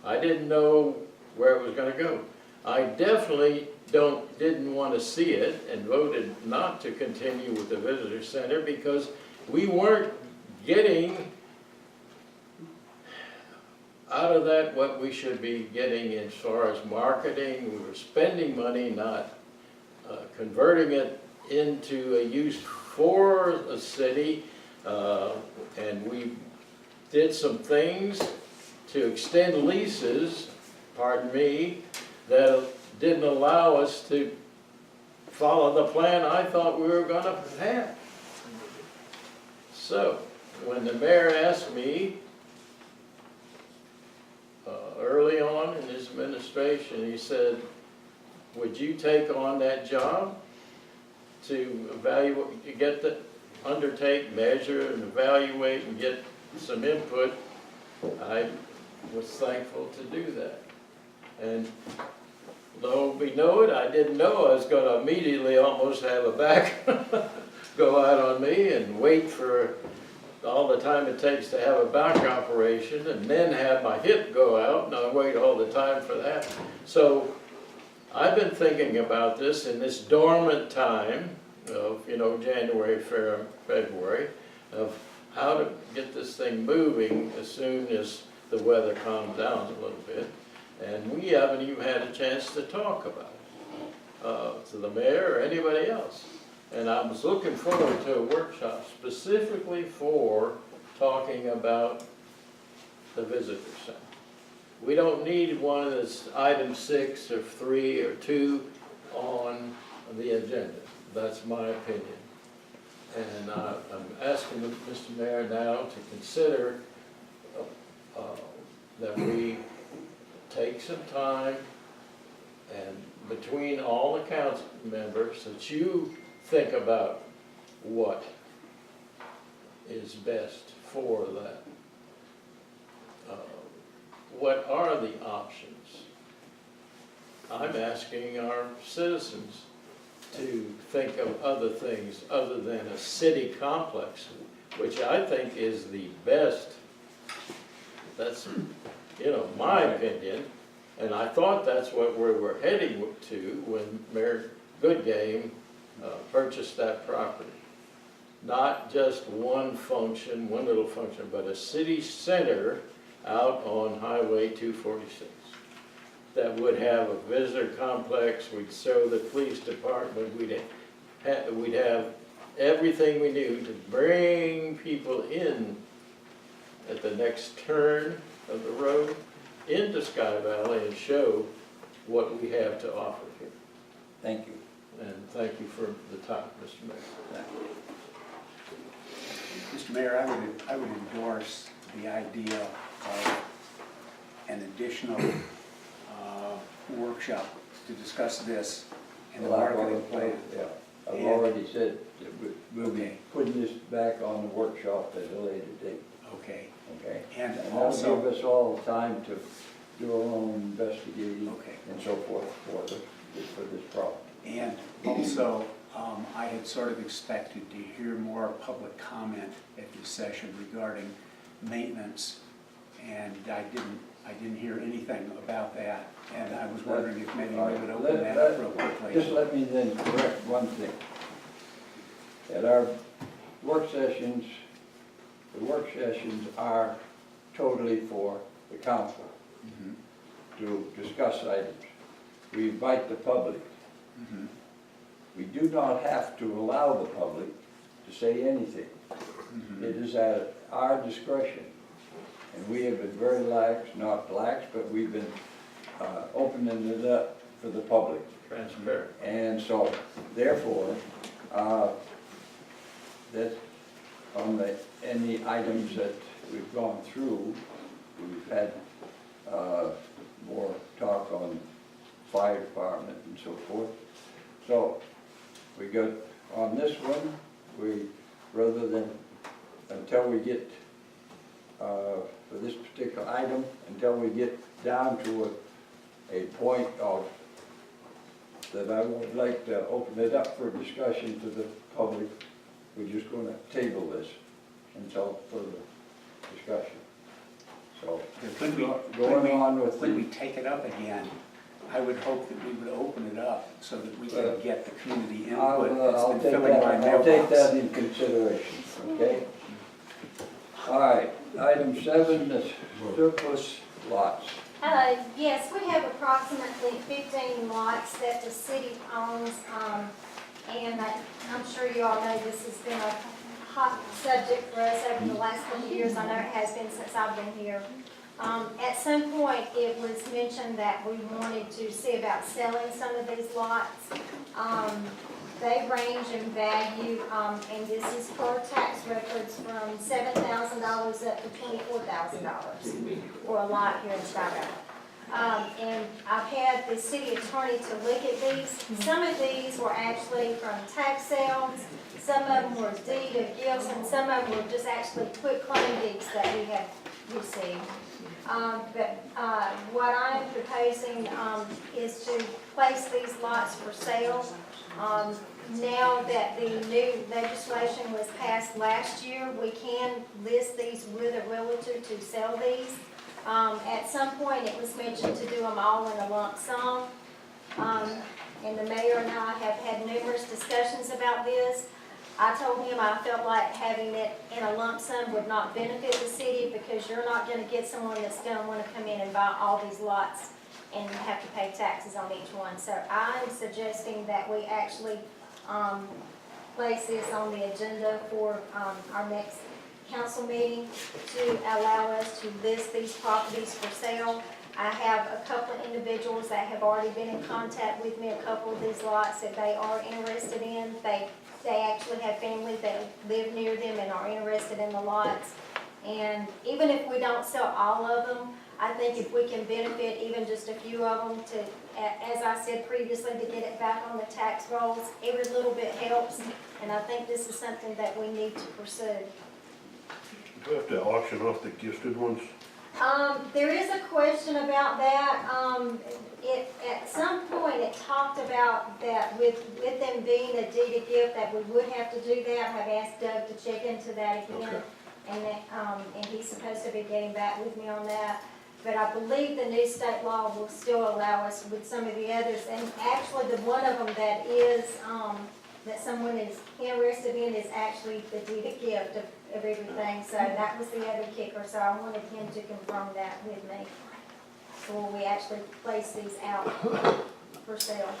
I didn't know where it was going to go. I definitely didn't want to see it, and voted not to continue with the visitor center, because we weren't getting out of that what we should be getting as far as marketing. We were spending money, not converting it into a use for a city, and we did some things to extend leases, pardon me, that didn't allow us to follow the plan I thought we were going to have. So, when the mayor asked me early on in his administration, he said, would you take on that job to evaluate, undertake, measure, and evaluate, and get some input? I was thankful to do that. And though we know it, I didn't know I was going to immediately almost have a back go out on me and wait for all the time it takes to have a back operation, and then have my hip go out, and I wait all the time for that. So I've been thinking about this in this dormant time of, January, February, of how to get this thing moving as soon as the weather calms down a little bit. And we haven't even had a chance to talk about it to the mayor or anybody else. And I was looking forward to a workshop specifically for talking about the visitor center. We don't need one that's item 6 or 3 or 2 on the agenda. That's my opinion. And I'm asking Mr. Mayor now to consider that we take some time, and between all the council members, that you think about what is best for that. What are the options? I'm asking our citizens to think of other things other than a city complex, which I think is the best. That's, my opinion. And I thought that's what we were heading to when Mayor Goodgame purchased that property. Not just one little function, but a city center out on Highway 246. That would have a visitor complex, we'd serve the police department, we'd have everything we knew to bring people in at the next turn of the road into Sky Valley and show what we have to offer here. Thank you. And thank you for the time, Mr. Mayor. Mr. Mayor, I would endorse the idea of an additional workshop to discuss this in the Well, I've marketing already- plan. Yeah, I've And- already said that we'll be Okay. putting this back on the workshop at a later date, Okay, okay? and that'll also, give us all time to do our own investigating okay. and so forth for this problem. And also, I had sort of expected to hear more public comment at this session regarding maintenance, and I didn't hear anything about that, and I was wondering if maybe we would open that up real quickly. Just let me then correct one thing. At our work sessions, the work sessions are totally for the council Mhm, to discuss items. We invite the public. mhm. We do not have to allow the public to say anything. It is at our discretion. And we have been very lax, not lax, but we've been opening it up for the public. Transparent. And so, therefore, that on any items that we've gone through, we've had more talk on fire department and so forth. So, we got, on this one, rather than, until we get, for this particular item, until we get down to a point of, that I would like to open it up for discussion to the public, we're just gonna table this until further discussion. So, Could we- going on with When we the, take it up again, I would hope that we would open it up so that we can get the community I'll input. It's I'll been take filling my that, I'll take mailbox. that in consideration, okay? All right, item 7 is surplus lots. Yes, we have approximately 15 lots that the city owns, and I'm sure you all know this has been a hot subject for us over the last couple of years. I know it has been since I've been here. At some point, it was mentioned that we wanted to see about selling some of these lots. They range in value, and this is per tax records, from $7,000 up to $24,000 for a lot here in Sky Valley. And I've had the city attorney to look at these. Some of these were actually from tax sales, some of them were deed of gifts, and some of them were just actually quitclaim deeds that we have received. What I'm proposing is to place these lots for sale. Now that the new legislation was passed last year, we can list these with a realtor to sell these. At some point, it was mentioned to do them all in a lump sum. And the mayor and I have had numerous discussions about this. I told him I felt like having it in a lump sum would not benefit the city, because you're not gonna get someone that's gonna wanna come in and buy all these lots and have to pay taxes on each one. So I'm suggesting that we actually place this on the agenda for our next council meeting to allow us to list these properties for sale. I have a couple of individuals that have already been in contact with me, a couple of these lots that they are interested in. They actually have family that live near them and are interested in the lots. And even if we don't sell all of them, I think if we can benefit even just a few of them to, as I said previously, to get it back on the tax rolls, every little bit helps. And I think this is something that we need to pursue. Do we have to auction off the gifted ones? There is a question about that. At some point, it talked about that with them being a deed of gift, that we would have to do that. I've asked Doug to check into that again. Okay. And that, and he's supposed to be getting back with me on that. But I believe the new state law will still allow us with some of the others. And actually, the one of them that is, that someone is interested in is actually the deed of gift of of everything, so that was the other kicker, so I wanted him to confirm that with me before we actually place these out for sale.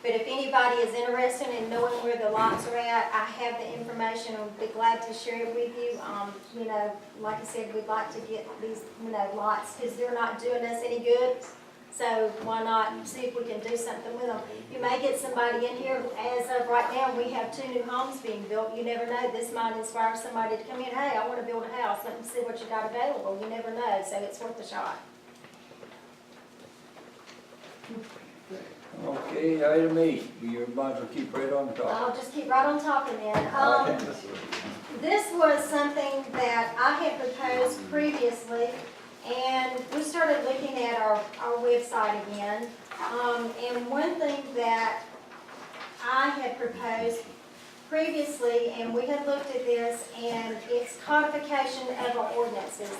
But if anybody is interested in knowing where the lots are at, I have the information, I'll be glad to share it with you. You know, like I said, we'd like to get these, you know, lots, because they're not doing us any good. So why not see if we can do something with them? You may get somebody in here, as of right now, we have 2 new homes being built. You never know, this might inspire somebody to come in, hey, I want to build a house, let me see what you got available. You never know, so it's worth a shot. Okay, item 8, you might as well keep right on top. I'll just keep right on talking then. This was something that I had proposed previously, and we started looking at our website again. And one thing that I had proposed previously, and we had looked at this, and it's codification of our ordinances.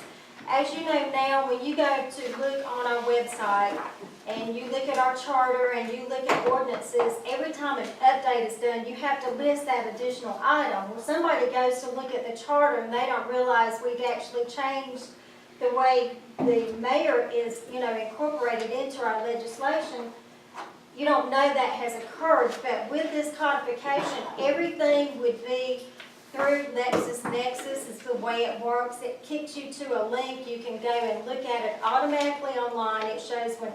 As you know now, when you go to look on our website, and you look at our charter, and you look at ordinances, every time an update is done, you have to list that additional item. Well, somebody goes to look at the charter, and they don't realize we've actually changed the way the mayor is, you know, incorporated into our legislation. You don't know that has occurred, but with this codification, everything would be through LexisNexis is the way it works. It kicks you to a link. You can go and look at it automatically online. It shows when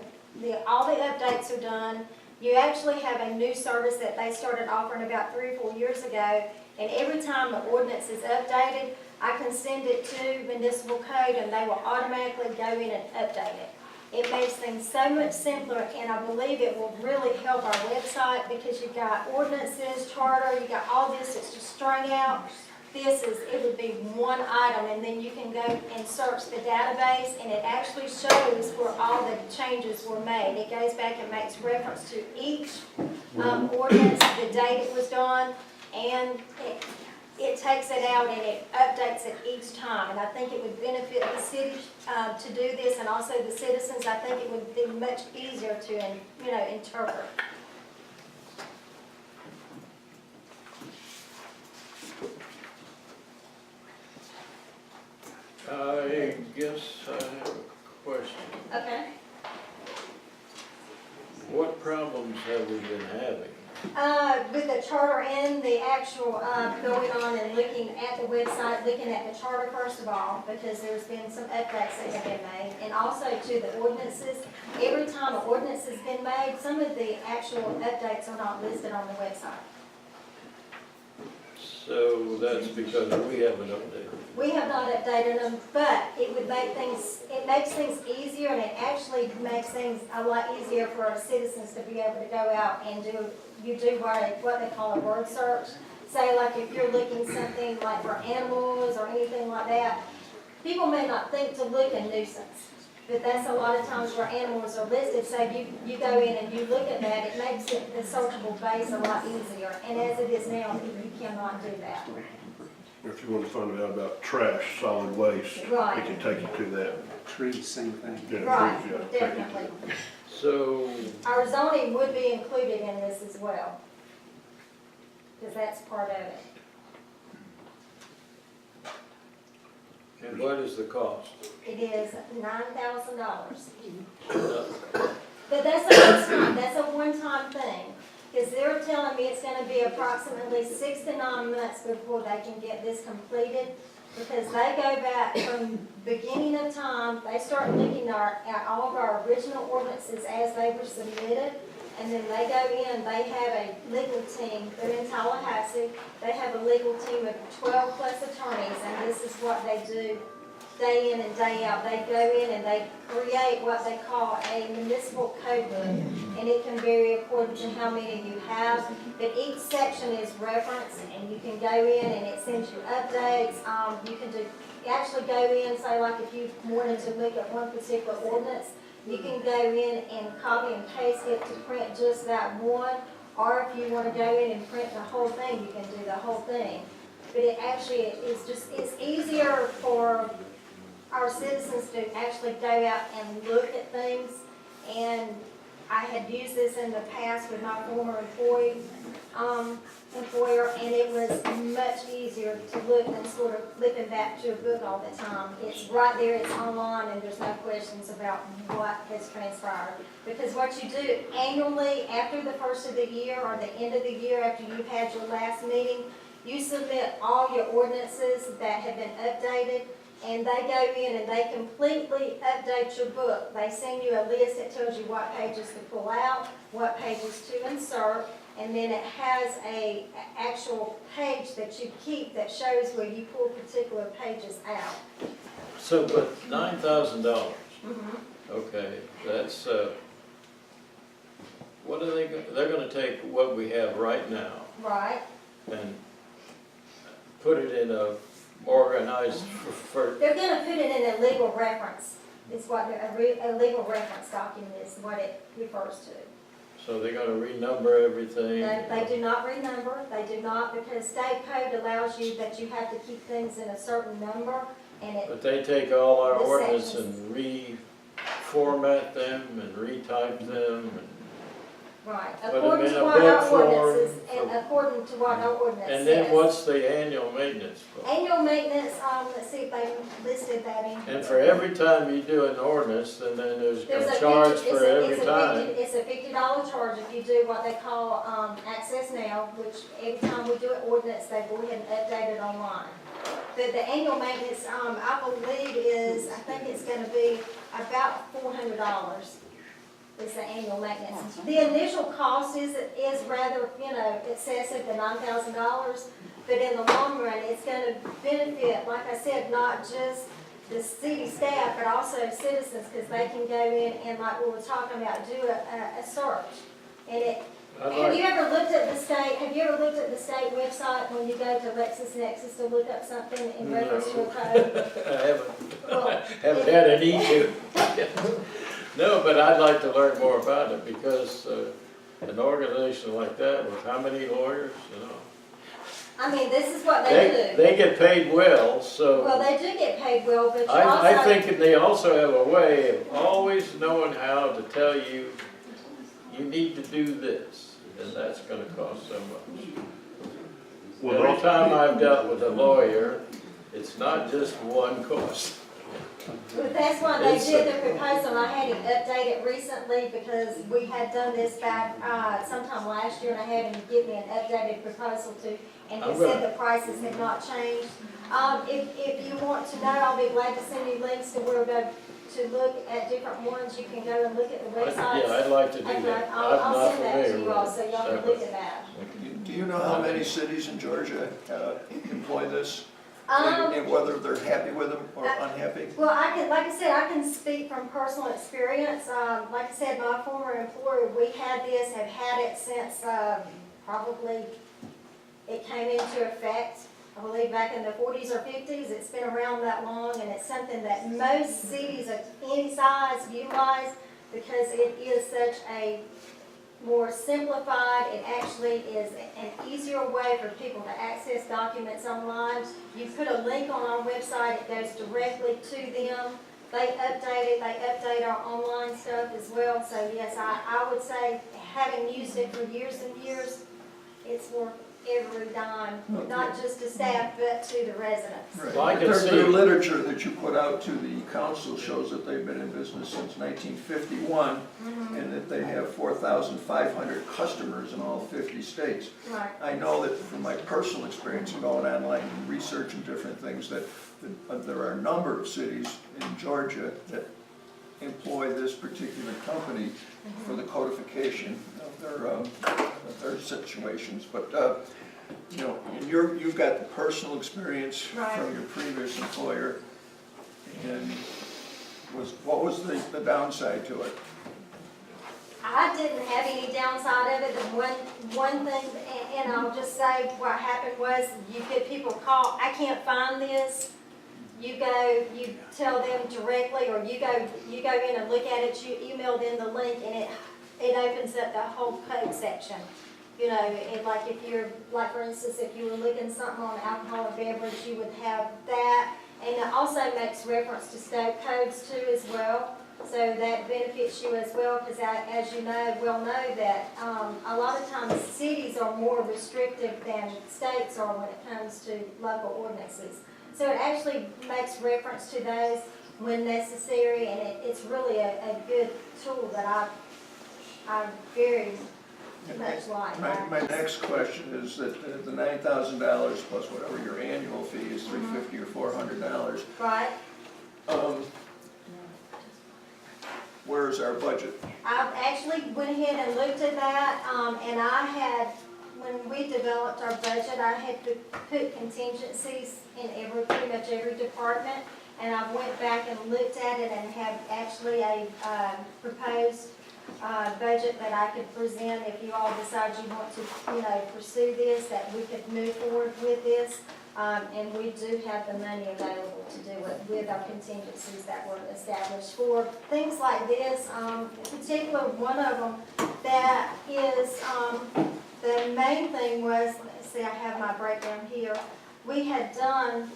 all the updates are done. You actually have a new service that they started offering about 3 or 4 years ago, and every time the ordinance is updated, I can send it to Municipal Code and they will automatically go in and update it. It makes things so much simpler, and I believe it will really help our website because you've got ordinances, charter, you got all this, it's just strung out. It would be one item, and then you can go and search the database, and it actually shows where all the changes were made. It goes back and makes reference to each ordinance, the date it was done, and it takes it out and it updates it each time. And I think it would benefit the city to do this, and also the citizens. I think it would be much easier to, interpret. I guess I have a question. Okay. What problems have we been having? With the charter and the actual going on and looking at the website, looking at the charter first of all, because there's been some updates that have been made, and also to the ordinances. Every time an ordinance has been made, some of the actual updates are not listed on the website. So that's because we haven't updated. We have not updated them, but it makes things easier, and it actually makes things a lot easier for our citizens to be able to go out and do what they call a word search. Say, like if you're looking something like for animals or anything like that, people may not think to look at nuisance, but that's a lot of times where animals are listed. So you go in and you look at that, it makes the searchable base a lot easier. And as it is now, you cannot do that. If you want to find out about trash, solid waste, Right. it can take you to that. Trees, same thing. Yeah, Right, yeah, take you to definitely. that. So, Our zoning would be included in this as well, because that's part of it. and what is the cost? It is $9,000. But that's a one-time thing, because they're telling me it's gonna be approximately 6 to 9 months before they can get this completed, because they go back from beginning of time, they start looking at all of our original ordinances as they were submitted, and then they go in, they have a legal team, they're in Tallahassee, they have a legal team of 12 plus attorneys, and this is what they do day in and day out. They go in and they create what they call a municipal code book, and it can vary according to how many you have, but each section is referenced, and you can go in and it sends you updates. You can actually go in, say like if you wanted to look at one particular ordinance, you can go in and copy and paste it to print just that one, or if you want to go in and print the whole thing, you can do the whole thing. But it actually it's easier for our citizens to actually go out and look at things. And I had used this in the past with my former employee. employer, and it was much easier to look than sort of flipping back to a book all the time. It's right there, it's online, and there's no questions about what has transpired. Because what you do annually, after the first of the year or the end of the year, after you've had your last meeting, you submit all your ordinances that have been updated, and they go in and they completely update your book. They send you a list that tells you what pages to pull out, what pages to insert, and then it has a actual page that you keep that shows where you pull particular pages out. So, but $9,000, Mhm. okay, that's, what are they, they're gonna take what we have right now Right. and put it in a organized, for, They're gonna put it in a legal reference. It's what, a legal reference document is what it refers to. so they're gonna renumber everything? No, they do not renumber, they do not, because state code allows you that you have to keep things in a certain number, and it, But they take all our The ordinance sections. and reformat them and retype them and right, them according in to a what book our form ordinances, and for- according to what our ordinance says. And then what's the annual maintenance for? Annual maintenance, let's see if they listed that in. And for every time you do an ordinance, then there's There's a a charge 50 for every time. It's a $50 charge if you do what they call, Access Now, which every time we do an ordinance, they go ahead and update it online. But the annual maintenance, I believe is, I think it's gonna be about $400 is the annual maintenance. The initial cost is rather, excessive, the $9,000, but in the long run, it's gonna benefit, like I said, not just the city staff, but also citizens, because they can go in and, like we were talking about, do a search. And it, have you ever looked at the state website when you go to LexisNexis to look up something in reference to a code? I Well, haven't had an issue. No, but I'd like to learn more about it because an organization like that with how many lawyers, I mean, this is what they do. They get paid well, so. Well, they do get paid well, but you I also, think they also have a way of always knowing how to tell you, you need to do this, and that's gonna cost so much. Well, Every time I've dealt with a lawyer, it's not just one cost. but that's why they It's did the proposal, and I had him update it recently because we had done this back, sometime last year, and I had him give me an updated proposal to, and he I'm said gonna- the prices had not changed. If you want to know, I'll be glad to send you links to where to look at different ones. You can go and look at the websites. Yeah, I'd like to do Okay, that. I'm I'll not send that to familiar you all, with so it. y'all can look at that. Do you know how many cities in Georgia employ this? Um, And whether they're happy with them or unhappy? Well, like I said, I can speak from personal experience. Like I said, my former employer, we had this, have had it since, probably it came into effect, I believe back in the 40s or 50s. It's been around that long, and it's something that most cities of any size utilize because it is such a more simplified, it actually is an easier way for people to access documents online. You put a link on our website, it goes directly to them. They update it, they update our online stuff as well. So yes, I would say, having used it for years and years, it's worth every dime, not just to staff, but to the residents. Right. Well, I can Their see- literature that you put out to the council shows that they've been in business since 1951 and that they have 4,500 customers in all 50 states. Right. I know that from my personal experience in going online and researching different things that there are a number of cities in Georgia that employ this particular company for the codification of their situations. But, and you've got the personal experience Right. from your previous employer. And what was the downside to it? I didn't have any downside of it. The one thing, and I'll just say what happened was you get people call, I can't find this. You tell them directly, or you go in and look at it, you email them the link, and it opens up the whole code section. Like if you're, like for instance, if you were looking something on alcohol or beverage, you would have that. And it also makes reference to state codes too as well. So that benefits you as well, because as you well know that, a lot of times cities are more restrictive than states are when it comes to local ordinances. So it actually makes reference to those when necessary, and it's really a good tool that I very much like. My next question is that the $9,000 plus whatever your annual fee is, $350 or $400. Right? Where's our budget? I actually went ahead and looked at that, and I had, when we developed our budget, I had to put contingencies in pretty much every department, and I went back and looked at it and have actually a proposed budget that I could present if you all decide you want to, pursue this, that we could move forward with this. And we do have the money available to do it with our contingencies that were established for things like this. In particular, one of them that is, the main thing was, let's see, I have my breakdown here. We had done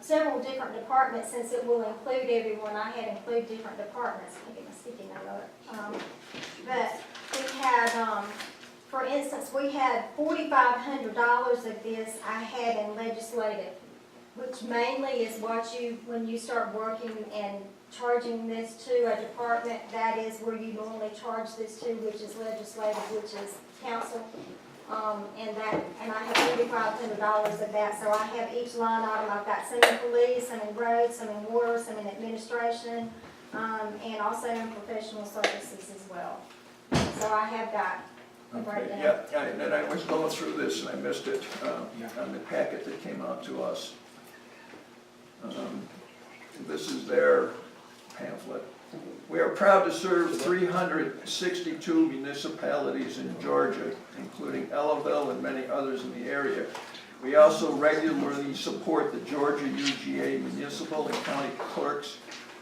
several different departments, since it will include everyone. I had included different departments. Let me get my sticky note up. But we had, for instance, we had $4,500 of this I had in legislative, which mainly is what when you start working and charging this to a department, that is where you normally charge this to, which is legislative, which is council. And I have $4,500 of that, so I have each line item. I've got some in police, some in roads, some in water, some in administration, and also in professional services as well. So I have got a breakdown. Yeah, and I was going through this and I missed it on the packet that came out to us. This is their pamphlet. We are proud to serve 362 municipalities in Georgia, including Ellaville and many others in the area. We also regularly support the Georgia UGA municipal and county clerks,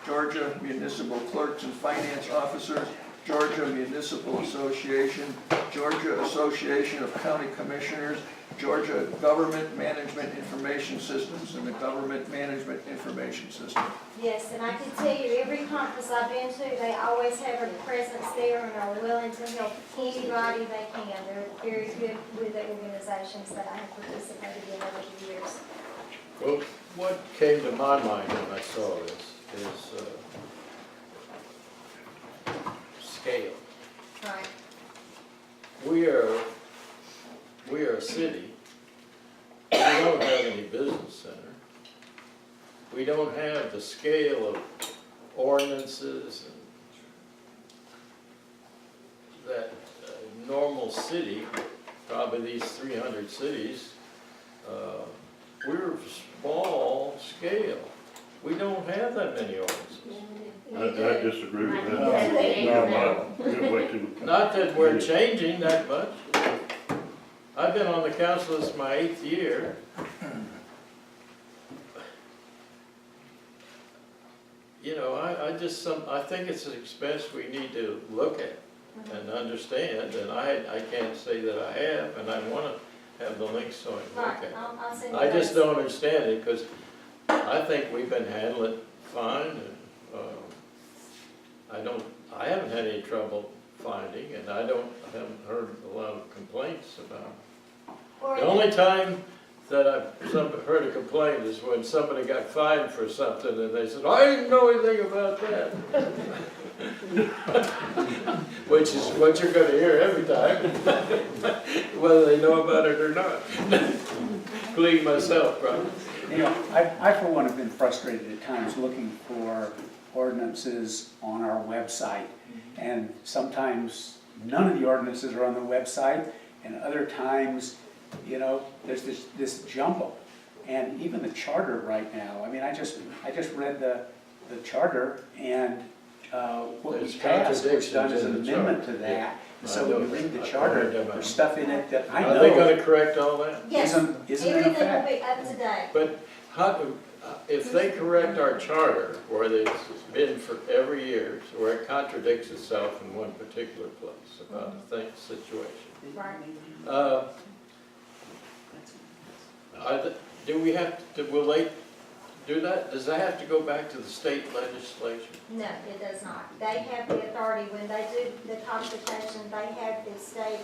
Georgia Municipal Clerks and Finance Officers, Georgia Municipal Association, Georgia Association of County Commissioners, Georgia Government Management Information Systems, and the Government Management Information System. Yes, and I can tell you, every conference I've been to, they always have a presence there and are willing to help anybody they can. They're very good with the organizations that I have participated in over the years. Well, what came to my mind when I saw this is scale. Right. We are a city. We don't have any business center. We don't have the scale of ordinances and that normal city, probably these 300 cities, we're small scale. We don't have that many ordinances. I disagree with that. Not that we're changing that much. I've been on the council, this is my 8th year. I think it's an expense we need to look at and understand, and I can't say that I have, and I want to have the links so I can look at it. I'll send you I just those. don't understand it, because I think we've been handling it fine, and I haven't had any trouble finding, and I haven't heard a lot of complaints about it. The only time that I've heard a complaint is when somebody got fined for something, and they said, I didn't know anything about that. Which is what you're gonna hear every time, whether they know about it or not. Including myself, probably. I for one have been frustrated at times looking for ordinances on our website. And sometimes none of the ordinances are on the website, and other times, there's this jumble. And even the charter right now, I mean, I just read the charter, and what was passed was done as an amendment to that. So when you read the charter, there's stuff in it that I know. Are they gonna correct all that? Yes, isn't in everything effect. will be up to date. But if they correct our charter, where it's been for every year, so where it contradicts itself in one particular place about the situation. Right. Do we have to, will they Does that have to go back to the state legislature? No, it does not. They have the authority, when they do the codification, they have the state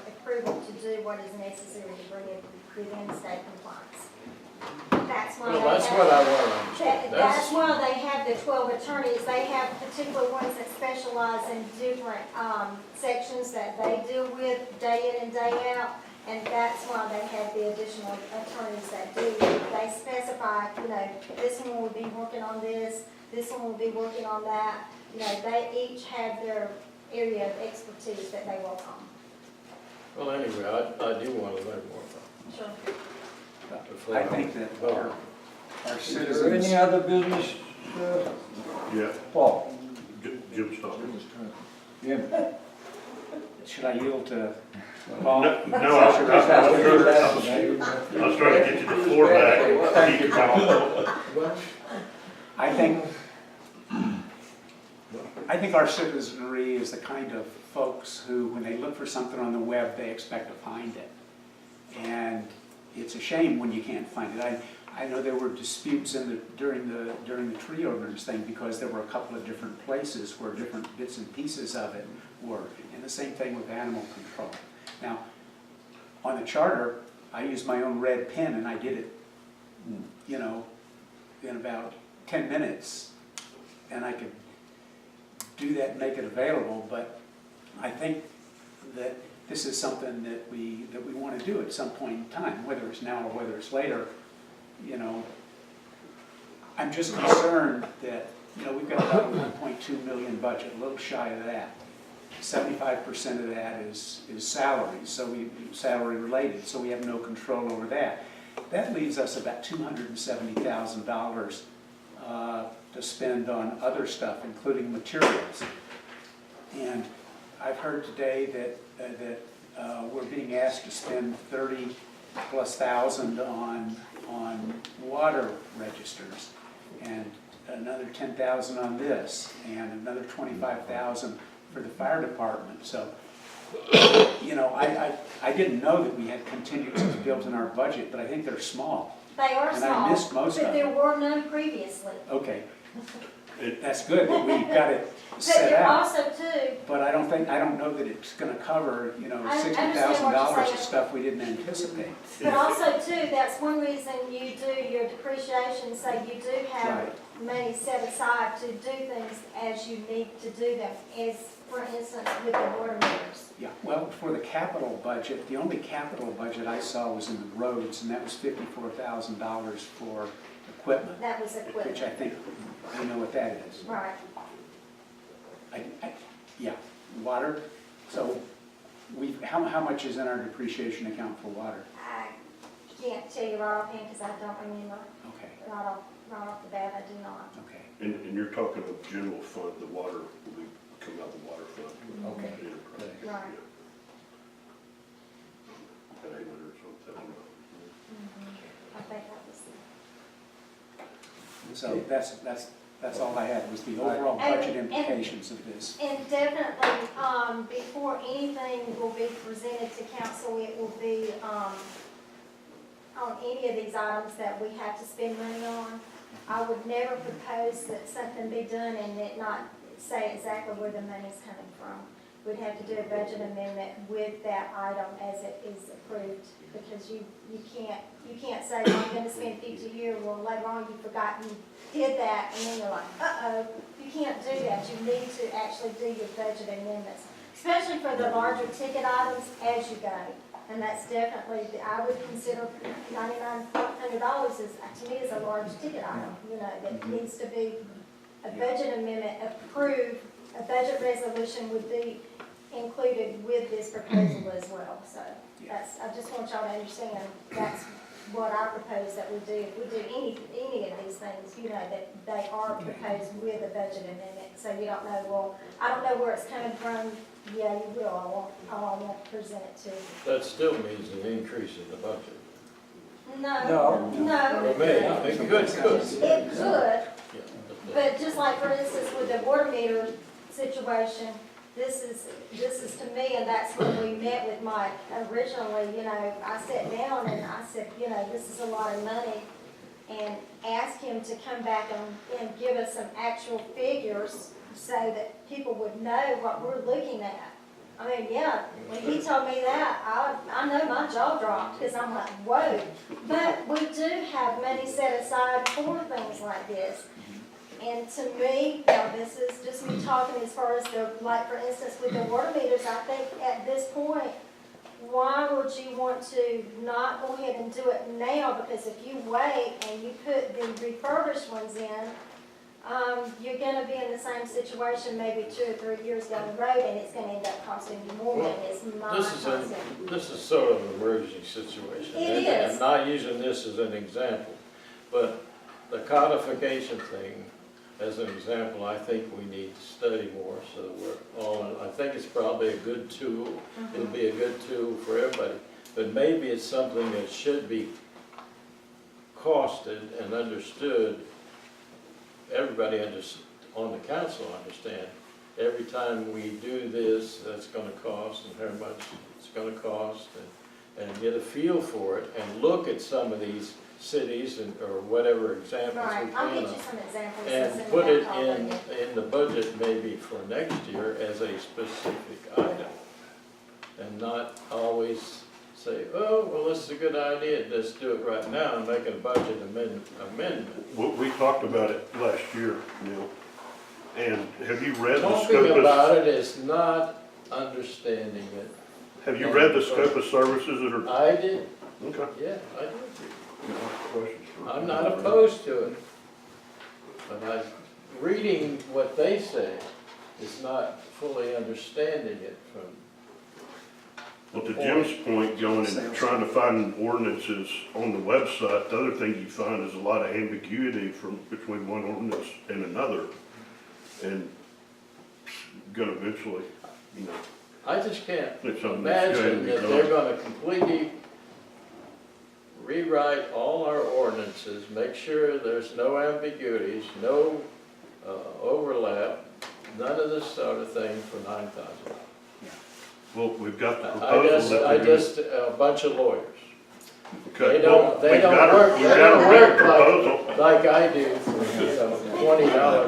approval to do what is necessary to bring it within state compliance. That's why Well, they that's have- what I want to understand. That's why they have the 12 attorneys. They have particular ones that specialize in different sections that they deal with day in and day out. And that's why they have the additional attorneys that do. They specify, you know, this one will be working on this one will be working on that. You know, they each have their area of expertise that they work on. Well, anyway, I do want to learn more about Sure. it. before I think that vote. our Is there citizens. any other business, Yeah, Paul? Jim Stocker. Jim? Should I yield to No, Paul? I was trying to get you the floor back. Thank you, Paul. I think our citizenry is the kind of folks who, when they look for something on the web, they expect to find it. And it's a shame when you can't find it. I know there were disputes during the tree ordinance thing because there were a couple of different places where different bits and pieces of it were. And the same thing with animal control. Now, on the charter, I used my own red pen and I did it, you know, in about 10 minutes. And I could do that and make it available, but I think that this is something that we want to do at some point in time, whether it's now or whether it's later. You know, I'm just concerned that, you know, we've got about a 1.2 million budget, a little shy of that. 75% of that is salaries, salary related, so we have no control over that. That leaves us about $270,000 to spend on other stuff, including materials. And I've heard today that we're being asked to spend $30,000+ on water registers, and another $10,000 on this, and another $25,000 for the fire department. So, you know, I didn't know that we had contingencies built in our budget, but I think they're small. They are And small. I missed most of But there them. were none previously. Okay, that's good, that we've got it But set there out. also too, But I don't know that it's gonna cover, you know, I understand what $60,000 you're of saying. stuff we didn't anticipate. but also too, that's one reason you do your depreciation, so you do have Right. money set aside to do things as you need to do them, as for instance with the water meters. Yeah, well, for the capital budget, the only capital budget I saw was in the roads, and that was $54,000 for equipment, That was which equipment, I think, I know what that is. right. Yeah, water, so how much is in our depreciation account for water? I can't tell you right offhand because I don't remember, Okay, right off the bat, I do not. okay, And you're talking of general fund, the water will be coming out of the water fund. okay. Enterprise. Right. At 800 or something. I think that was. So that's all I had, was the overall budget implications of this. And definitely, before anything will be presented to council, it will be, on any of these items that we have to spend money on. I would never propose that something be done and it not say exactly where the money's coming from. We'd have to do a budget amendment with that item as it is approved, because you can't say, well, I'm gonna spend 50 here, well, later on you forgot you did that, and then you're like, uh-oh, you can't do that. You need to actually do your budget amendments, especially for the larger ticket items as you go. And that's definitely, I would consider $9,900 is, to me, is a large ticket item, you know, that needs to be a budget amendment approved. A budget resolution would be included with this proposal as well. So that's, I just want y'all to understand, that's what I propose that we do. If we do any of these things, you know, that they are proposed with a budget amendment. So you don't know, well, I don't know where it's coming from. Yeah, you will. I won't present it to you. That still means an increase in the budget. No. For me, it could. It could, but just like for instance with the water meter situation, this is to me, and that's when we met with Mike originally, you know, I sat down and I said, you know, this is a lot of money, and asked him him to come back and give us some actual figures so that people would know what we're looking at. I mean, yeah, when he told me that, I know my jaw dropped, because I'm like, whoa. But we do have money set aside for things like this. And to me, now this is just me talking as far as the, like for instance, with the water meters, I think at this point, why would you want to not go ahead and do it now? Because if you wait and you put the refurbished ones in, you're gonna be in the same situation maybe 2 or 3 years down the road, and it's gonna end up costing you more money. It's my concept. This is sort of an emergency situation. It And is. I'm not using this as an example, but the codification thing, as an example, I think we need to study more, so that we're all, I think it's probably a good tool. It'll be a good tool for everybody, but maybe it's something that should be costed and understood. Everybody on the council understand, every time we do this, that's gonna cost, and how much it's gonna cost, and get a feel for it, and look at some of these cities or whatever examples we Right, I'll can get you of, some examples. and put it in the budget maybe for next year as a specific item, and not always say, oh, well, this is a good idea, let's do it right now and make a budget amendment. We talked about it last year, Neil, and have you read the Talking scope about of, it is not understanding it. have you read the scope of services that are, I did, okay. yeah, I did. Questions for- I'm not opposed to it, but reading what they say is not fully understanding it from. Well, to Jim's point, going and trying to find ordinances on the website, the other thing you find is a lot of ambiguity between one ordinance and another. And gonna eventually, you know, I just can't it's something that's imagine going to that be they're done. gonna completely rewrite all our ordinances, make sure there's no ambiguities, no overlap, none of this sort of thing for $9,000. Well, we've got the proposal that I they're just, a bunch of lawyers. Okay, They don't, well, they we've don't got work, a, they we've got don't a written work proposal. like I do for, you know, $20 an hour.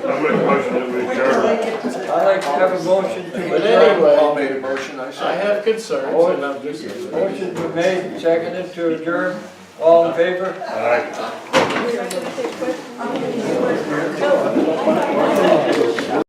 I make a motion that we adjourn. I'd like to have a motion to But adjourn. anyway, Paul made a motion, I I second. have concerns, and I'm just. Motion's been made, seconded to adjourn. All in favor? All right.